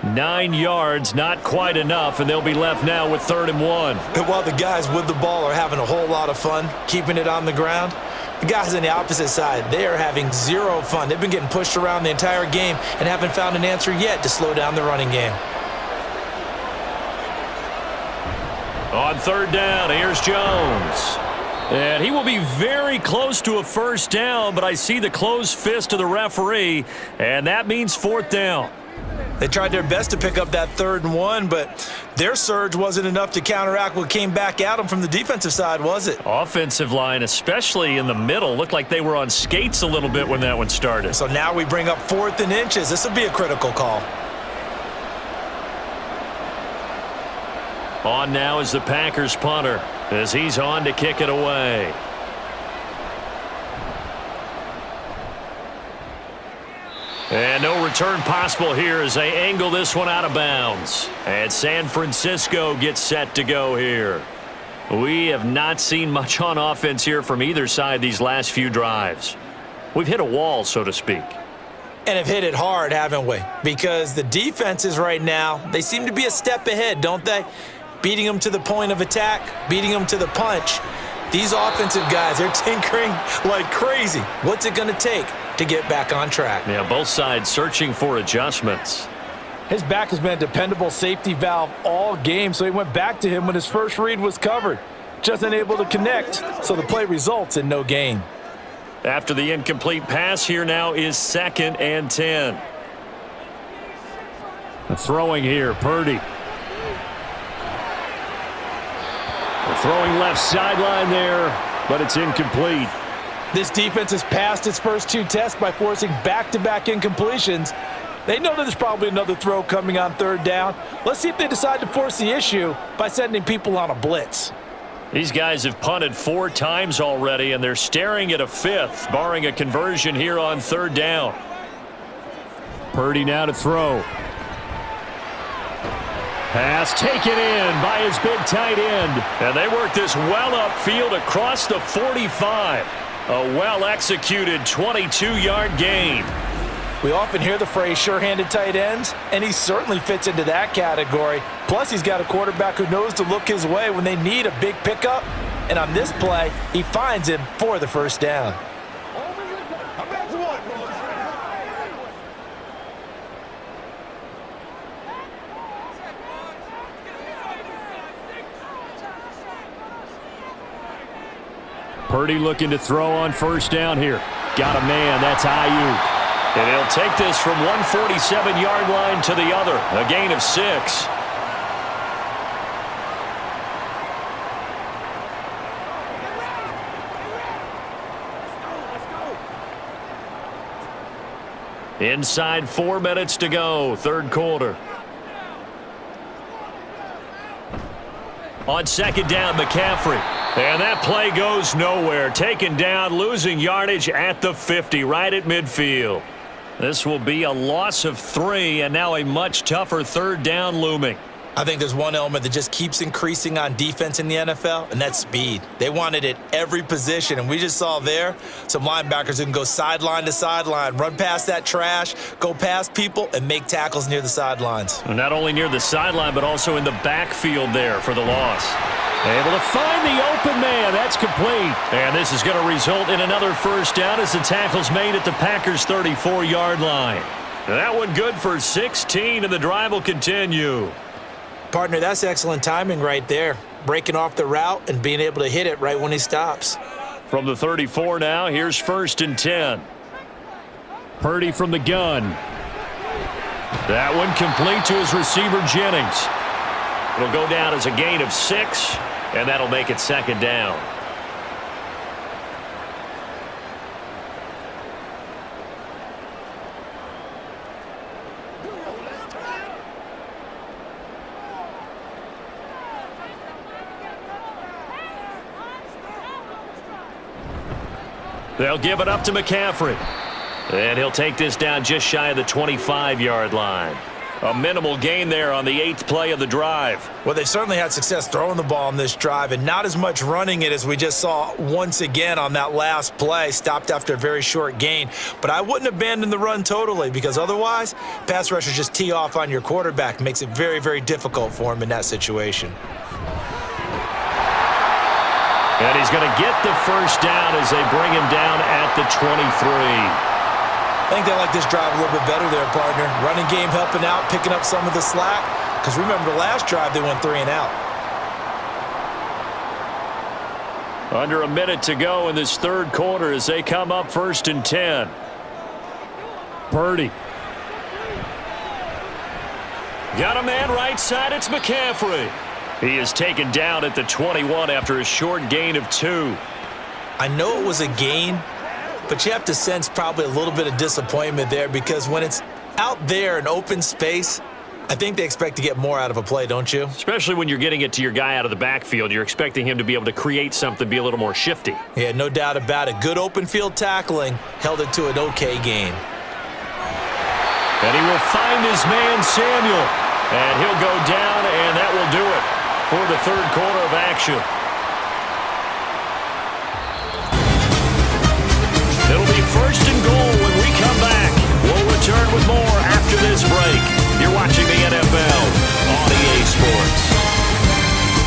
9 yards, not quite enough, and they'll be left now with 3rd and 1. And while the guys with the ball are having a whole lot of fun keeping it on the ground, the guys on the opposite side, they are having zero fun. They've been getting pushed around the entire game and haven't found an answer yet to slow down the running game. On 3rd down, here's Jones. And he will be very close to a first down, but I see the closed fist of the referee, and that means 4th down. They tried their best to pick up that 3rd and 1, but their surge wasn't enough to counteract what came back at them from the defensive side, was it? Offensive line, especially in the middle, looked like they were on skates a little bit when that one started. So now we bring up 4th and inches. This will be a critical call. On now is the Packers punter as he's on to kick it away. And no return possible here as they angle this one out of bounds. And San Francisco gets set to go here. We have not seen much on offense here from either side these last few drives. We've hit a wall, so to speak. And have hit it hard, haven't we? Because the defenses right now, they seem to be a step ahead, don't they? Beating them to the point of attack, beating them to the punch. These offensive guys, they're tinkering like crazy. What's it going to take to get back on track? Yeah, both sides searching for adjustments. His back has been a dependable safety valve all game, so he went back to him when his first read was covered. Just unable to connect, so the play results in no gain. After the incomplete pass, here now is 2nd and 10. Throwing here, Purdy. Throwing left sideline there, but it's incomplete. This defense has passed its first 2 tests by forcing back-to-back incompletions. They know that there's probably another throw coming on 3rd down. Let's see if they decide to force the issue by sending people on a blitz. These guys have punted 4 times already, and they're staring at a 5th, barring a conversion here on 3rd down. Purdy now to throw. Pass taken in by his big tight end. And they work this well upfield across the 45. A well-executed 22-yard gain. We often hear the phrase sure-handed tight ends, and he certainly fits into that category. Plus, he's got a quarterback who knows to look his way when they need a big pickup. And on this play, he finds him for the first down. Purdy looking to throw on 1st down here. Got a man, that's Ayuk. And he'll take this from 147-yard line to the other. A gain of 6. Inside 4 minutes to go, 3rd quarter. On 2nd down, McCaffrey. And that play goes nowhere. Taken down, losing yardage at the 50, right at midfield. This will be a loss of 3, and now a much tougher 3rd down looming. I think there's one element that just keeps increasing on defense in the NFL, and that's speed. They want it at every position, and we just saw there some linebackers who can go sideline to sideline, run past that trash, go past people, and make tackles near the sidelines. Not only near the sideline, but also in the backfield there for the loss. Able to find the open man. That's complete. And this is going to result in another first down as the tackle's made at the Packers' 34-yard line. That one good for 16, and the drive will continue. Partner, that's excellent timing right there. Breaking off the route and being able to hit it right when he stops. From the 34 now, here's 1st and 10. Purdy from the gun. That one complete to his receiver, Jennings. It'll go down as a gain of 6, and that'll make it 2nd down. They'll give it up to McCaffrey. And he'll take this down just shy of the 25-yard line. A minimal gain there on the 8th play of the drive. Well, they certainly had success throwing the ball on this drive and not as much running it as we just saw once again on that last play. Stopped after a very short gain. But I wouldn't abandon the run totally because otherwise, pass rushers just tee off on your quarterback. Makes it very, very difficult for him in that situation. And he's going to get the first down as they bring him down at the 23. I think they like this drive a little bit better there, partner. Running game helping out, picking up some of the slack. Because remember, the last drive, they went 3 and out. Under a minute to go in this third quarter as they come up 1st and 10. Purdy. Got a man right side. It's McCaffrey. He is taken down at the 21 after a short gain of 2. I know it was a gain, but you have to sense probably a little bit of disappointment there because when it's out there in open space, I think they expect to get more out of a play, don't you? Especially when you're getting it to your guy out of the backfield. You're expecting him to be able to create something, be a little more shifty. Yeah, no doubt about it. Good open field tackling held it to an okay gain. And he will find his man, Samuel. And he'll go down, and that will do it for the third quarter of action. It'll be 1st and goal when we come back. We'll return with more after this break. You're watching the NFL on EA Sports.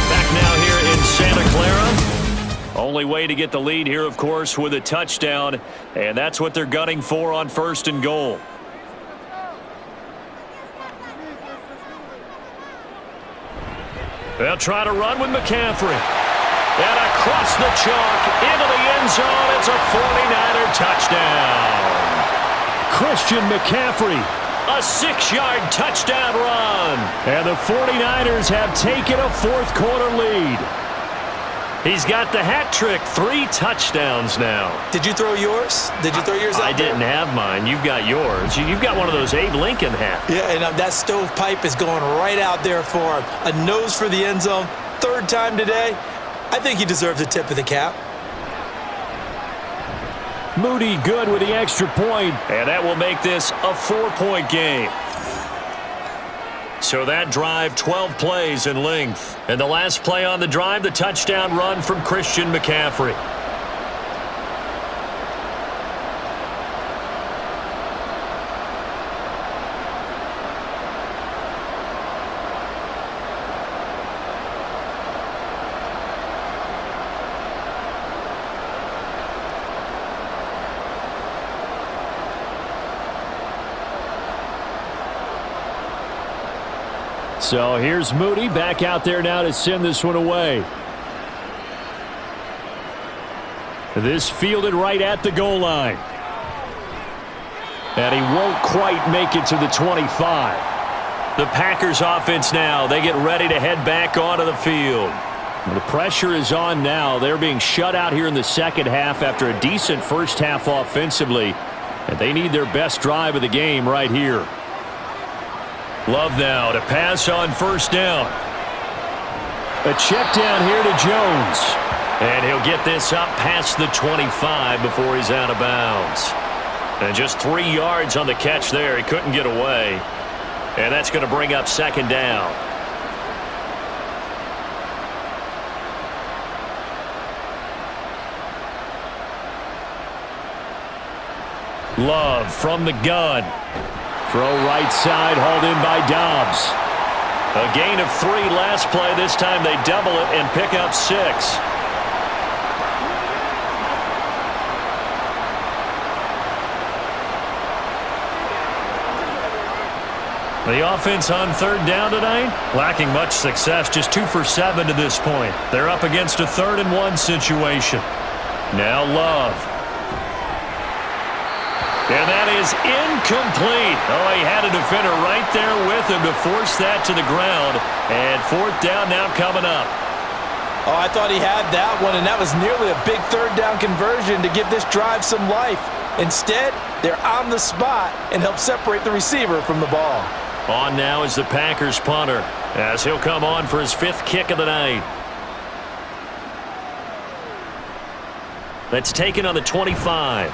Back now here in Santa Clara. Only way to get the lead here, of course, with a touchdown. And that's what they're gunning for on 1st and goal. They'll try to run with McCaffrey. And across the chalk into the end zone. It's a 49er touchdown. Christian McCaffrey. A 6-yard touchdown run. And the 49ers have taken a fourth quarter lead. He's got the hat trick. 3 touchdowns now. Did you throw yours? Did you throw yours out I didn't have mine. You've got yours. You've got one of those Abe Lincoln hats. Yeah, and that stovepipe is going right out there for him. A nose for the end zone. 3rd time today. I think he deserves a tip of the cap. Moody good with the extra point. And that will make this a 4-point game. So that drive, 12 plays in length. And the last play on the drive, the touchdown run from Christian McCaffrey. So here's Moody back out there now to send this one away. This fielded right at the goal line. And he won't quite make it to the 25. The Packers offense now. They get ready to head back onto the field. The pressure is on now. They're being shut out here in the second half after a decent first half offensively. And they need their best drive of the game right here. Love now to pass on 1st down. A check down here to Jones. And he'll get this up past the 25 before he's out of bounds. And just 3 yards on the catch there. He couldn't get away. And that's going to bring up 2nd down. Love from the gun. Throw right side, hauled in by Dobbs. A gain of 3 last play. This time they double it and pick up 6. The offense on 3rd down tonight, lacking much success, just 2 for 7 to this point. They're up against a 3rd and 1 situation. Now Love. And that is incomplete. Oh, he had a defender right there with him to force that to the ground. And 4th down now coming up. Oh, I thought he had that one, and that was nearly a big 3rd down conversion to give this drive some life. Instead, they're on the spot and help separate the receiver from the ball. On now is the Packers punter as he'll come on for his 5th kick of the night. That's taken on the 25.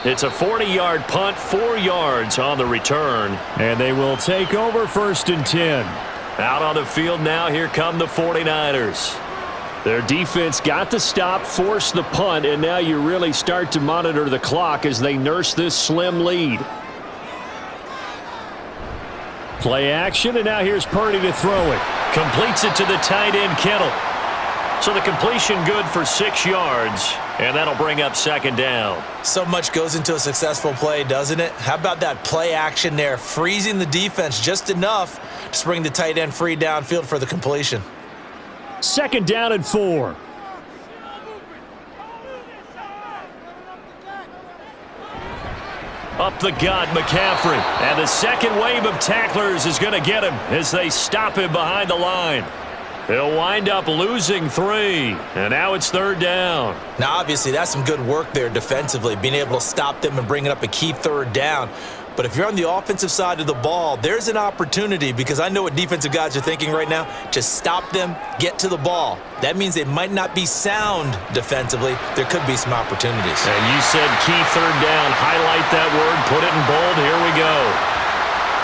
It's a 40-yard punt, 4 yards on the return. And they will take over 1st and 10. Out on the field now, here come the 49ers. Their defense got the stop, forced the punt, and now you really start to monitor the clock as they nurse this slim lead. Play action, and now here's Purdy to throw it. Completes it to the tight end, Kittle. So the completion good for 6 yards, and that'll bring up 2nd down. So much goes into a successful play, doesn't it? How about that play action there, freezing the defense just enough to bring the tight end free downfield for the completion. 2nd down and 4. Up the gut, McCaffrey. And the second wave of tacklers is going to get him as they stop him behind the line. He'll wind up losing 3. And now it's 3rd down. Now, obviously, that's some good work there defensively, being able to stop them and bringing up a key 3rd down. But if you're on the offensive side of the ball, there's an opportunity, because I know what defensive guys are thinking right now. Just stop them, get to the ball. That means they might not be sound defensively. There could be some opportunities. And you said key 3rd down. Highlight that word. Put it in bold. Here we go.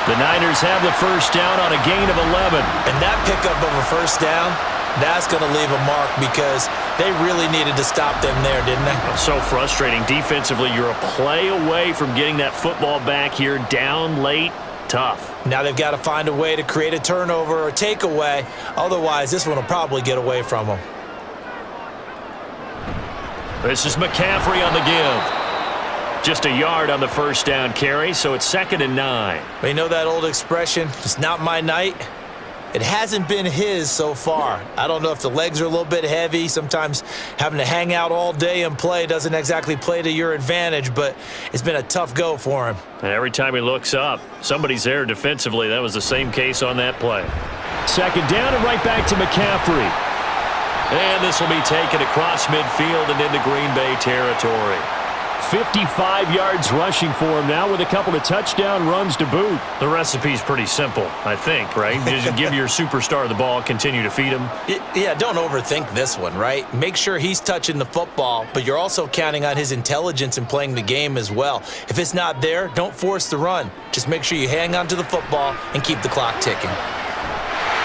The Niners have the 1st down on a gain of 11. And that pickup of a 1st down, that's going to leave a mark, because they really needed to stop them there, didn't they? So frustrating. Defensively, you're a play away from getting that football back here. Down late, tough. Now they've got to find a way to create a turnover or takeaway. Otherwise, this one will probably get away from them. This is McCaffrey on the give. Just a yard on the 1st down carry, so it's 2nd and 9. But you know that old expression, it's not my night? It hasn't been his so far. I don't know if the legs are a little bit heavy. Sometimes having to hang out all day and play doesn't exactly play to your advantage, but it's been a tough go for him. And every time he looks up, somebody's there defensively. That was the same case on that play. 2nd down and right back to McCaffrey. And this will be taken across midfield and into Green Bay territory. 55 yards rushing for him now with a couple of touchdown runs to boot. The recipe's pretty simple, I think, right? Just give your superstar the ball, continue to feed him. Yeah, don't overthink this one, right? Make sure he's touching the football, but you're also counting on his intelligence in playing the game as well. If it's not there, don't force the run. Just make sure you hang on to the football and keep the clock ticking.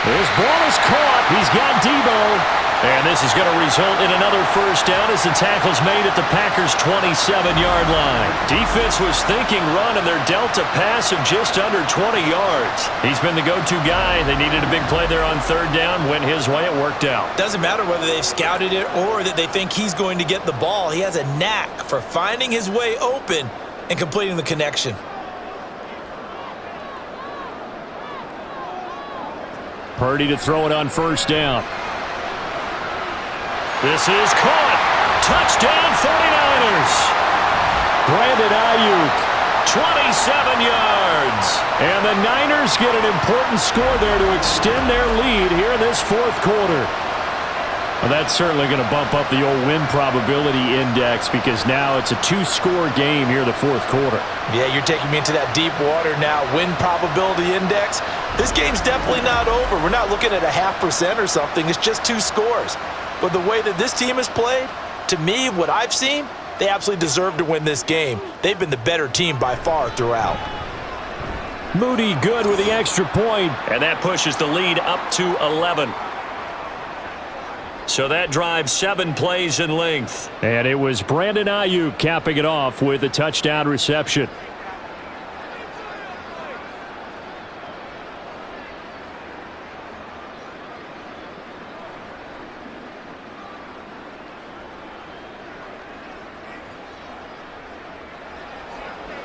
This ball is caught. He's got Debo. And this is going to result in another 1st down as the tackle's made at the Packers' 27-yard line. Defense was thinking run, and they're dealt a pass of just under 20 yards. He's been the go-to guy. They needed a big play there on 3rd down. Went his way. It worked out. Doesn't matter whether they've scouted it or that they think he's going to get the ball. He has a knack for finding his way open and completing the connection. Purdy to throw it on 1st down. This is caught. Touchdown 49ers. Brandon Ayuk. 27 yards. And the Niners get an important score there to extend their lead here in this 4th quarter. Well, that's certainly going to bump up the old win probability index, because now it's a 2-score game here in the 4th quarter. Yeah, you're taking me into that deep water now. Win probability index. This game's definitely not over. We're not looking at a 0.5% or something. It's just 2 scores. But the way that this team has played, to me, what I've seen, they absolutely deserve to win this game. They've been the better team by far throughout. Moody good with the extra point. And that pushes the lead up to 11. So that drives 7 plays in length. And it was Brandon Ayuk capping it off with a touchdown reception.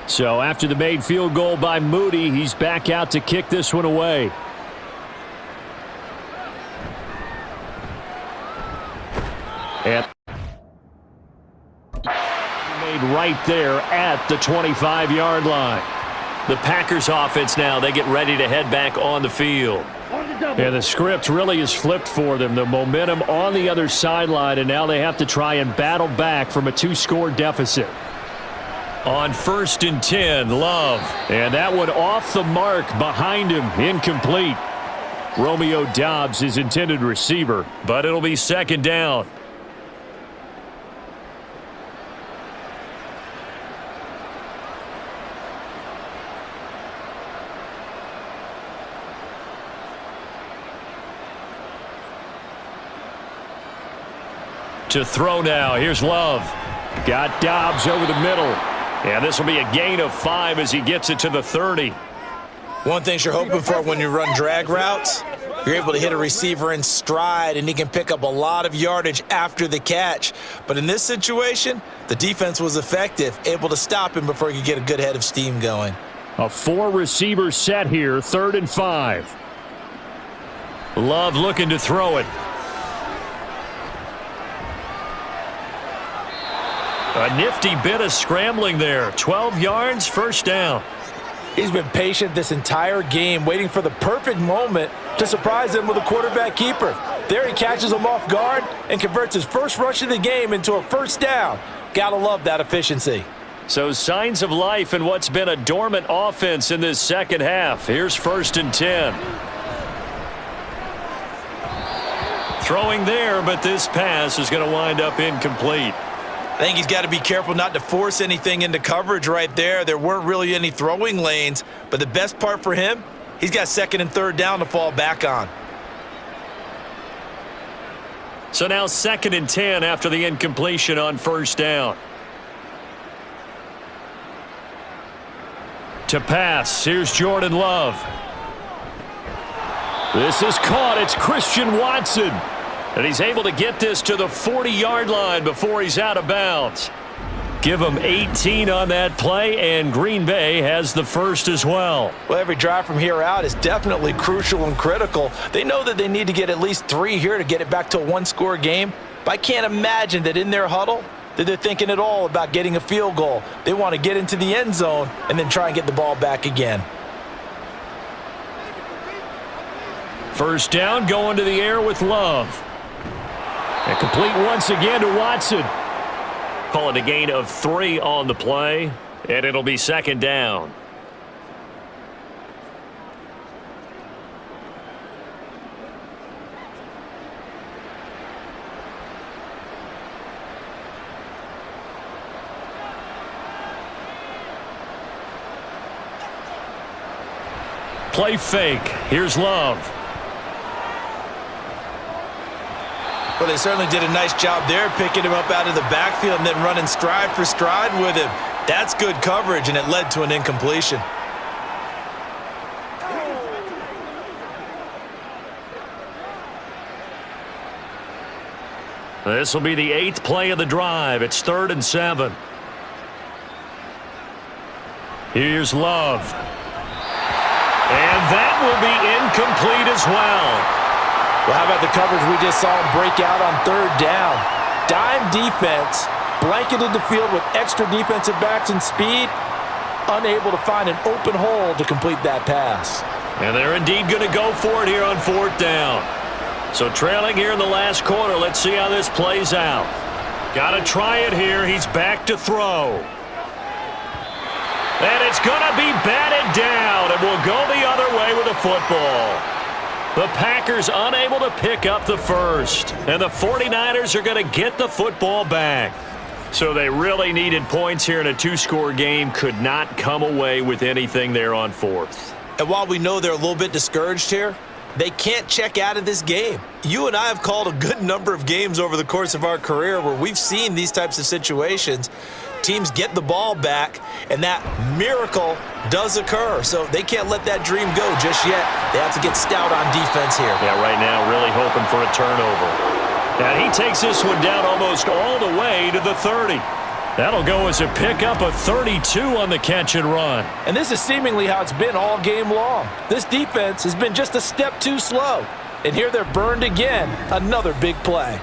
So after the made field goal by Moody, he's back out to kick this one away. And made right there at the 25-yard line. The Packers offense now, they get ready to head back on the field. And the script really is flipped for them. The momentum on the other sideline, and now they have to try and battle back from a 2-score deficit. On 1st and 10, Love. And that one off the mark behind him, incomplete. Romeo Doubs, his intended receiver. But it'll be 2nd down. To throw now. Here's Love. Got Dobbs over the middle. And this will be a gain of 5 as he gets it to the 30. One thing you're hoping for when you run drag routes, you're able to hit a receiver in stride, and he can pick up a lot of yardage after the catch. But in this situation, the defense was effective, able to stop him before he could get a good head of steam going. A 4-receiver set here, 3rd and 5. Love looking to throw it. A nifty bit of scrambling there. 12 yards, first down. He's been patient this entire game, waiting for the perfect moment to surprise them with a quarterback keeper. There he catches him off guard and converts his first rush of the game into a first down. Gotta love that efficiency. So signs of life in what's been a dormant offense in this second half. Here's 1st and 10. Throwing there, but this pass is going to wind up incomplete. I think he's got to be careful not to force anything into coverage right there. There weren't really any throwing lanes, but the best part for him, he's got 2nd and 3rd down to fall back on. So now 2nd and 10 after the incompletion on first down. To pass, here's Jordan Love. This is caught. It's Christian Watson. And he's able to get this to the 40-yard line before he's out of bounds. Give him 18 on that play, and Green Bay has the first as well. Well, every drive from here out is definitely crucial and critical. They know that they need to get at least 3 here to get it back to a one-score game. But I can't imagine that in their huddle that they're thinking at all about getting a field goal. They want to get into the end zone and then try and get the ball back again. First down, going to the air with Love. And complete once again to Watson. Call it a gain of 3 on the play, and it'll be 2nd down. Play fake. Here's Love. Well, they certainly did a nice job there, picking him up out of the backfield and then running stride for stride with him. That's good coverage, and it led to an incompletion. This will be the 8th play of the drive. It's 3rd and 7. Here's Love. And that will be incomplete as well. Well, how about the coverage we just saw him break out on 3rd down? Dime defense, blanketed the field with extra defensive backs and speed, unable to find an open hole to complete that pass. And they're indeed going to go for it here on 4th down. So trailing here in the last quarter, let's see how this plays out. Got to try it here. He's back to throw. And it's going to be batted down, and we'll go the other way with the football. The Packers unable to pick up the first, and the 49ers are going to get the football back. So they really needed points here in a 2-score game, could not come away with anything there on 4th. And while we know they're a little bit discouraged here, they can't check out of this game. You and I have called a good number of games over the course of our career where we've seen these types of situations. Teams get the ball back, and that miracle does occur. So they can't let that dream go just yet. They have to get stout on defense here. Yeah, right now really hoping for a turnover. And he takes this one down almost all the way to the 30. That'll go as a pickup of 32 on the catch and run. And this is seemingly how it's been all game long. This defense has been just a step too slow. And here they're burned again. Another big play.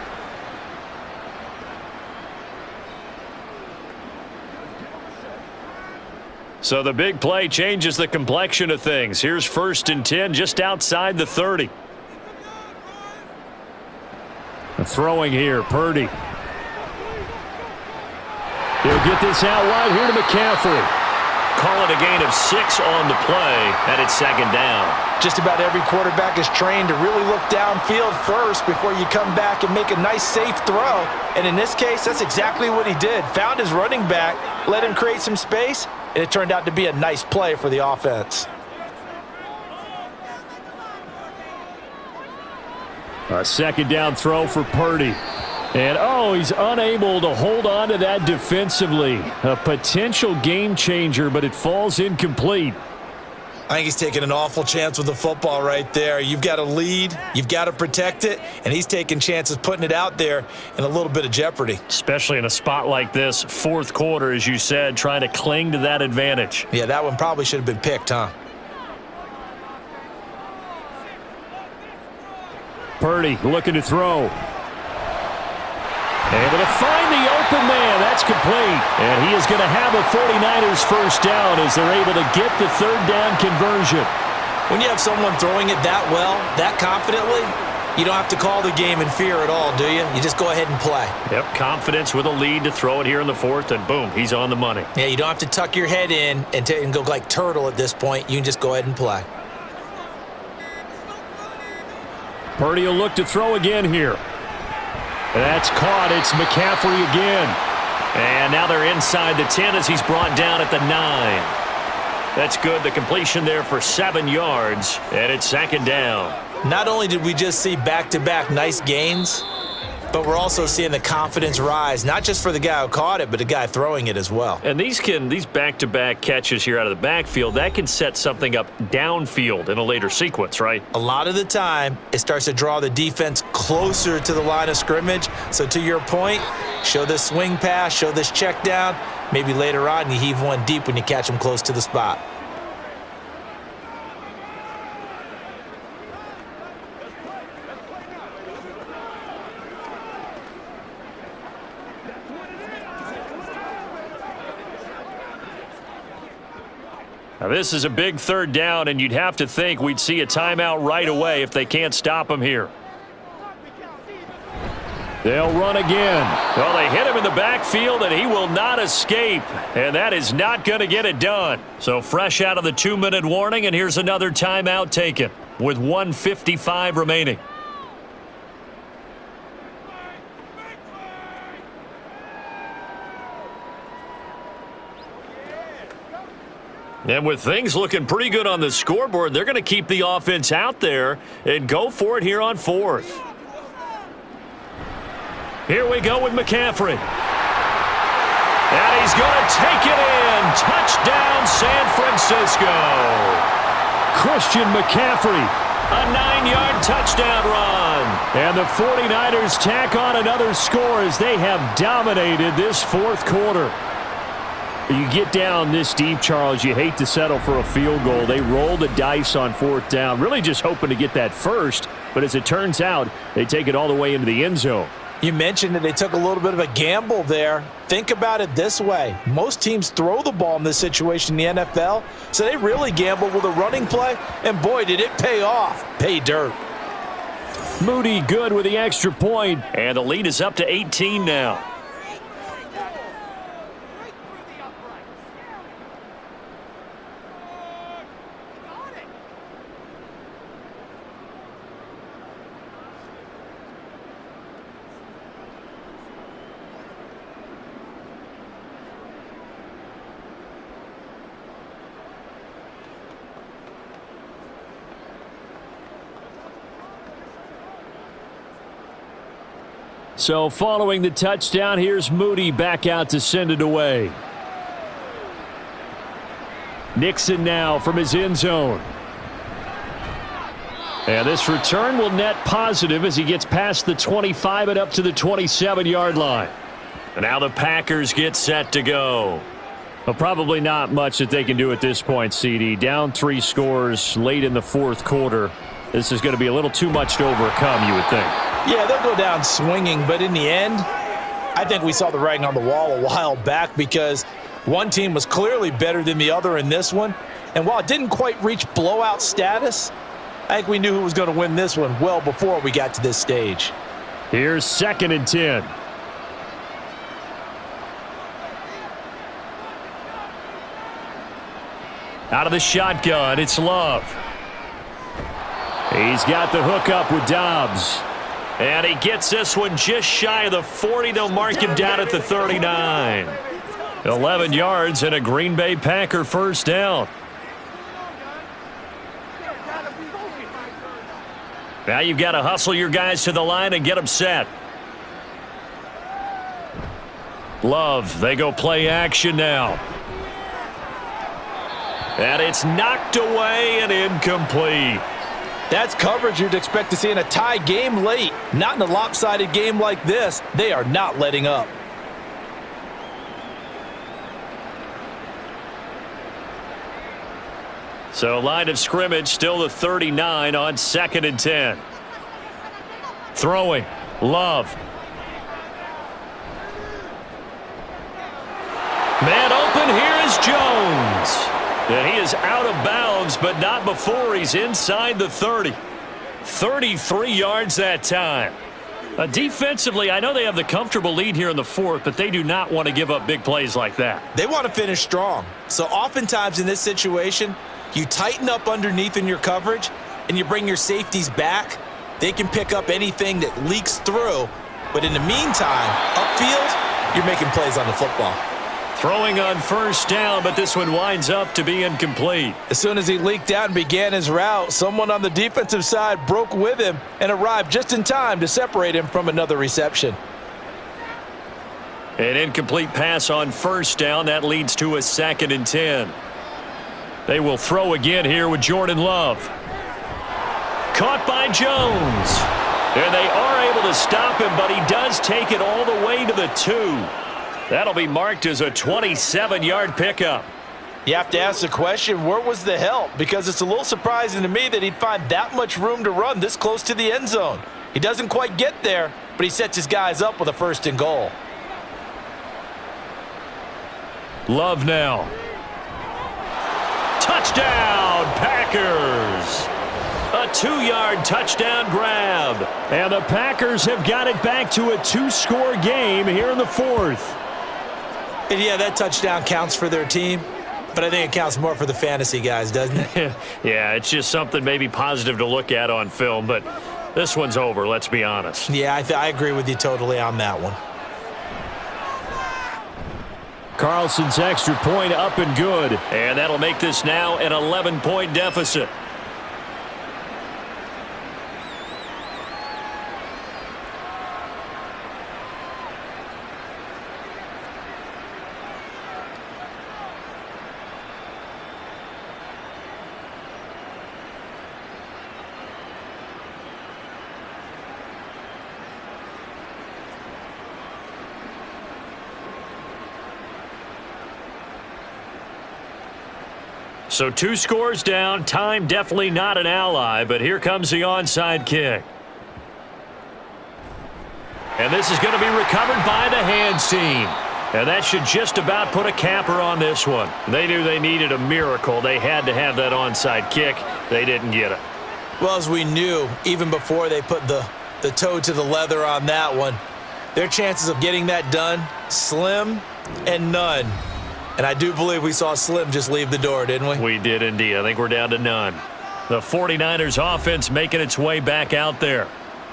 So the big play changes the complexion of things. Here's 1st and 10 just outside the 30. Throwing here, Purdy. He'll get this out wide here to McCaffrey. Call it a gain of 6 on the play, and it's 2nd down. Just about every quarterback is trained to really look downfield first before you come back and make a nice, safe throw. And in this case, that's exactly what he did. Found his running back, let him create some space, and it turned out to be a nice play for the offense. A 2nd down throw for Purdy. And, oh, he's unable to hold on to that defensively. A potential game changer, but it falls incomplete. I think he's taking an awful chance with the football right there. You've got to lead, you've got to protect it, and he's taking chances putting it out there in a little bit of jeopardy. Especially in a spot like this, fourth quarter, as you said, trying to cling to that advantage. Yeah, that one probably should have been picked, huh? Purdy looking to throw. Able to find the open man. That's complete. And he is going to have a 49ers first down as they're able to get the third down conversion. When you have someone throwing it that well, that confidently, you don't have to call the game in fear at all, do you? You just go ahead and play. Yep, confidence with a lead to throw it here in the fourth, and boom, he's on the money. Yeah, you don't have to tuck your head in and go like turtle at this point. You can just go ahead and play. Purdy will look to throw again here. That's caught. It's McCaffrey again. And now they're inside the 10 as he's brought down at the 9. That's good. The completion there for 7 yards, and it's second down. Not only did we just see back-to-back nice gains, but we're also seeing the confidence rise, not just for the guy who caught it, but the guy throwing it as well. And these back-to-back catches here out of the backfield, that can set something up downfield in a later sequence, right? A lot of the time, it starts to draw the defense closer to the line of scrimmage. So to your point, show this swing pass, show this check down. Maybe later on you heave one deep when you catch them close to the spot. Now this is a big third down, and you'd have to think we'd see a timeout right away if they can't stop him here. They'll run again. Well, they hit him in the backfield, and he will not escape. And that is not going to get it done. So fresh out of the 2-minute warning, and here's another timeout taken with 1:55 remaining. And with things looking pretty good on the scoreboard, they're going to keep the offense out there and go for it here on fourth. Here we go with McCaffrey. And he's going to take it in. Touchdown, San Francisco. Christian McCaffrey. A 9-yard touchdown run. And the 49ers tack on another score as they have dominated this fourth quarter. You get down this deep, Charles, you hate to settle for a field goal. They roll the dice on fourth down, really just hoping to get that first. But as it turns out, they take it all the way into the end zone. You mentioned that they took a little bit of a gamble there. Think about it this way. Most teams throw the ball in this situation in the NFL, so they really gamble with a running play, and boy, did it pay off. Pay dirt. Moody good with the extra point. And the lead is up to 18 now. So following the touchdown, here's Moody back out to send it away. Nixon now from his end zone. And this return will net positive as he gets past the 25 and up to the 27-yard line. And now the Packers get set to go. Well, probably not much that they can do at this point, CD. Down 3 scores late in the fourth quarter. This is going to be a little too much to overcome, you would think. Yeah, they'll go down swinging, but in the end, I think we saw the writing on the wall a while back because one team was clearly better than the other in this one. And while it didn't quite reach blowout status, I think we knew who was going to win this one well before we got to this stage. Here's 2nd and 10. Out of the shotgun, it's Love. He's got the hook up with Dobbs. And he gets this one just shy of the 40. They'll mark him down at the 39. 11 yards and a Green Bay Packer first down. Now you've got to hustle your guys to the line and get them set. Love, they go play action now. And it's knocked away and incomplete. That's coverage you'd expect to see in a tie game late. Not in a lopsided game like this. They are not letting up. So line of scrimmage still the 39 on 2nd and 10. Throwing. Love. Man open, here is Jones. And he is out of bounds, but not before he's inside the 30. 33 yards that time. Defensively, I know they have the comfortable lead here in the 4th, but they do not want to give up big plays like that. They want to finish strong. So oftentimes in this situation, you tighten up underneath in your coverage, and you bring your safeties back. They can pick up anything that leaks through. But in the meantime, upfield, you're making plays on the football. Throwing on 1st down, but this one winds up to be incomplete. As soon as he leaked out and began his route, someone on the defensive side broke with him and arrived just in time to separate him from another reception. An incomplete pass on 1st down. That leads to a 2nd and 10. They will throw again here with Jordan Love. Caught by Jones. And they are able to stop him, but he does take it all the way to the 2. That'll be marked as a 27-yard pickup. You have to ask the question, where was the help? Because it's a little surprising to me that he'd find that much room to run this close to the end zone. He doesn't quite get there, but he sets his guys up with a 1st and goal. Love now. Touchdown, Packers. A 2-yard touchdown grab. And the Packers have got it back to a 2-score game here in the 4th. And yeah, that touchdown counts for their team, but I think it counts more for the fantasy guys, doesn't it? Yeah, it's just something maybe positive to look at on film, but this one's over, let's be honest. Yeah, I agree with you totally on that one. Carlson's extra point up and good. And that'll make this now an 11-point deficit. So 2 scores down, time definitely not an ally, but here comes the onside kick. And this is going to be recovered by the hands team. And that should just about put a capper on this one. They knew they needed a miracle. They had to have that onside kick. They didn't get it. Well, as we knew, even before they put the toe to the leather on that one, their chances of getting that done, slim and none. And I do believe we saw Slim just leave the door, didn't we? We did indeed. I think we're down to none. The 49ers offense making its way back out there.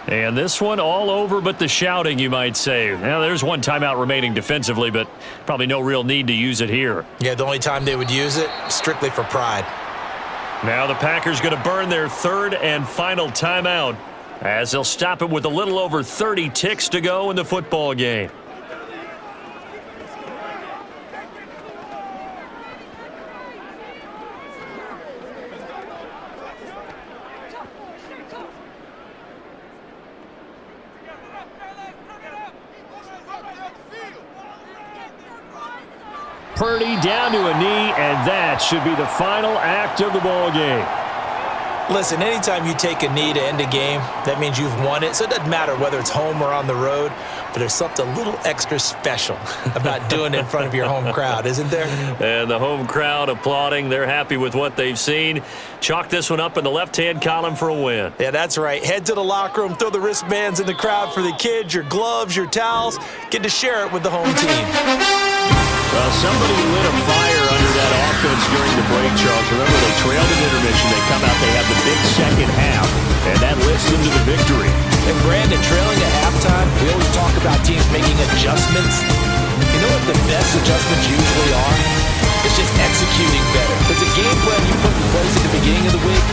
And this one all over but the shouting, you might say. Now, there's one timeout remaining defensively, but probably no real need to use it here. Yeah, the only time they would use it, strictly for pride. Now the Packers going to burn their 3rd and final timeout as they'll stop it with a little over 30 ticks to go in the football game. Purdy down to a knee, and that should be the final act of the ball game. Listen, anytime you take a knee to end a game, that means you've won it. So it doesn't matter whether it's home or on the road, but there's something a little extra special about doing it in front of your home crowd, isn't there? And the home crowd applauding. They're happy with what they've seen. Chalk this one up in the left-hand column for a win. Yeah, that's right. Head to the locker room, throw the wristbands in the crowd for the kids, your gloves, your towels. Get to share it with the home team. Well, somebody lit a fire under that offense during the break, Charles. Remember, they trailed in intermission. They come out, they have the big second half, and that lifts them to the victory. And Brandon, trailing at halftime, we always talk about teams making adjustments. You know what the best adjustments usually are? It's just executing better. Because the game plan you put in place at the beginning of the week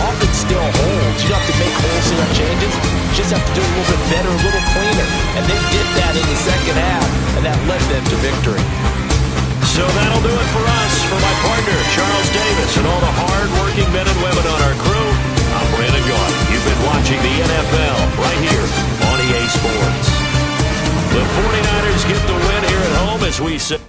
often still holds. You don't have to make wholesale changes. You just have to do it a little bit better, a little cleaner. And they did that in the second half, and that led them to a victory. So that'll do it for us. For my partner, Charles Davis, and all the hard-working men and women on our crew, I'm Brandon Gaudin. You've been watching the NFL right here on EA Sports. The 49ers get the win here at home as we sit.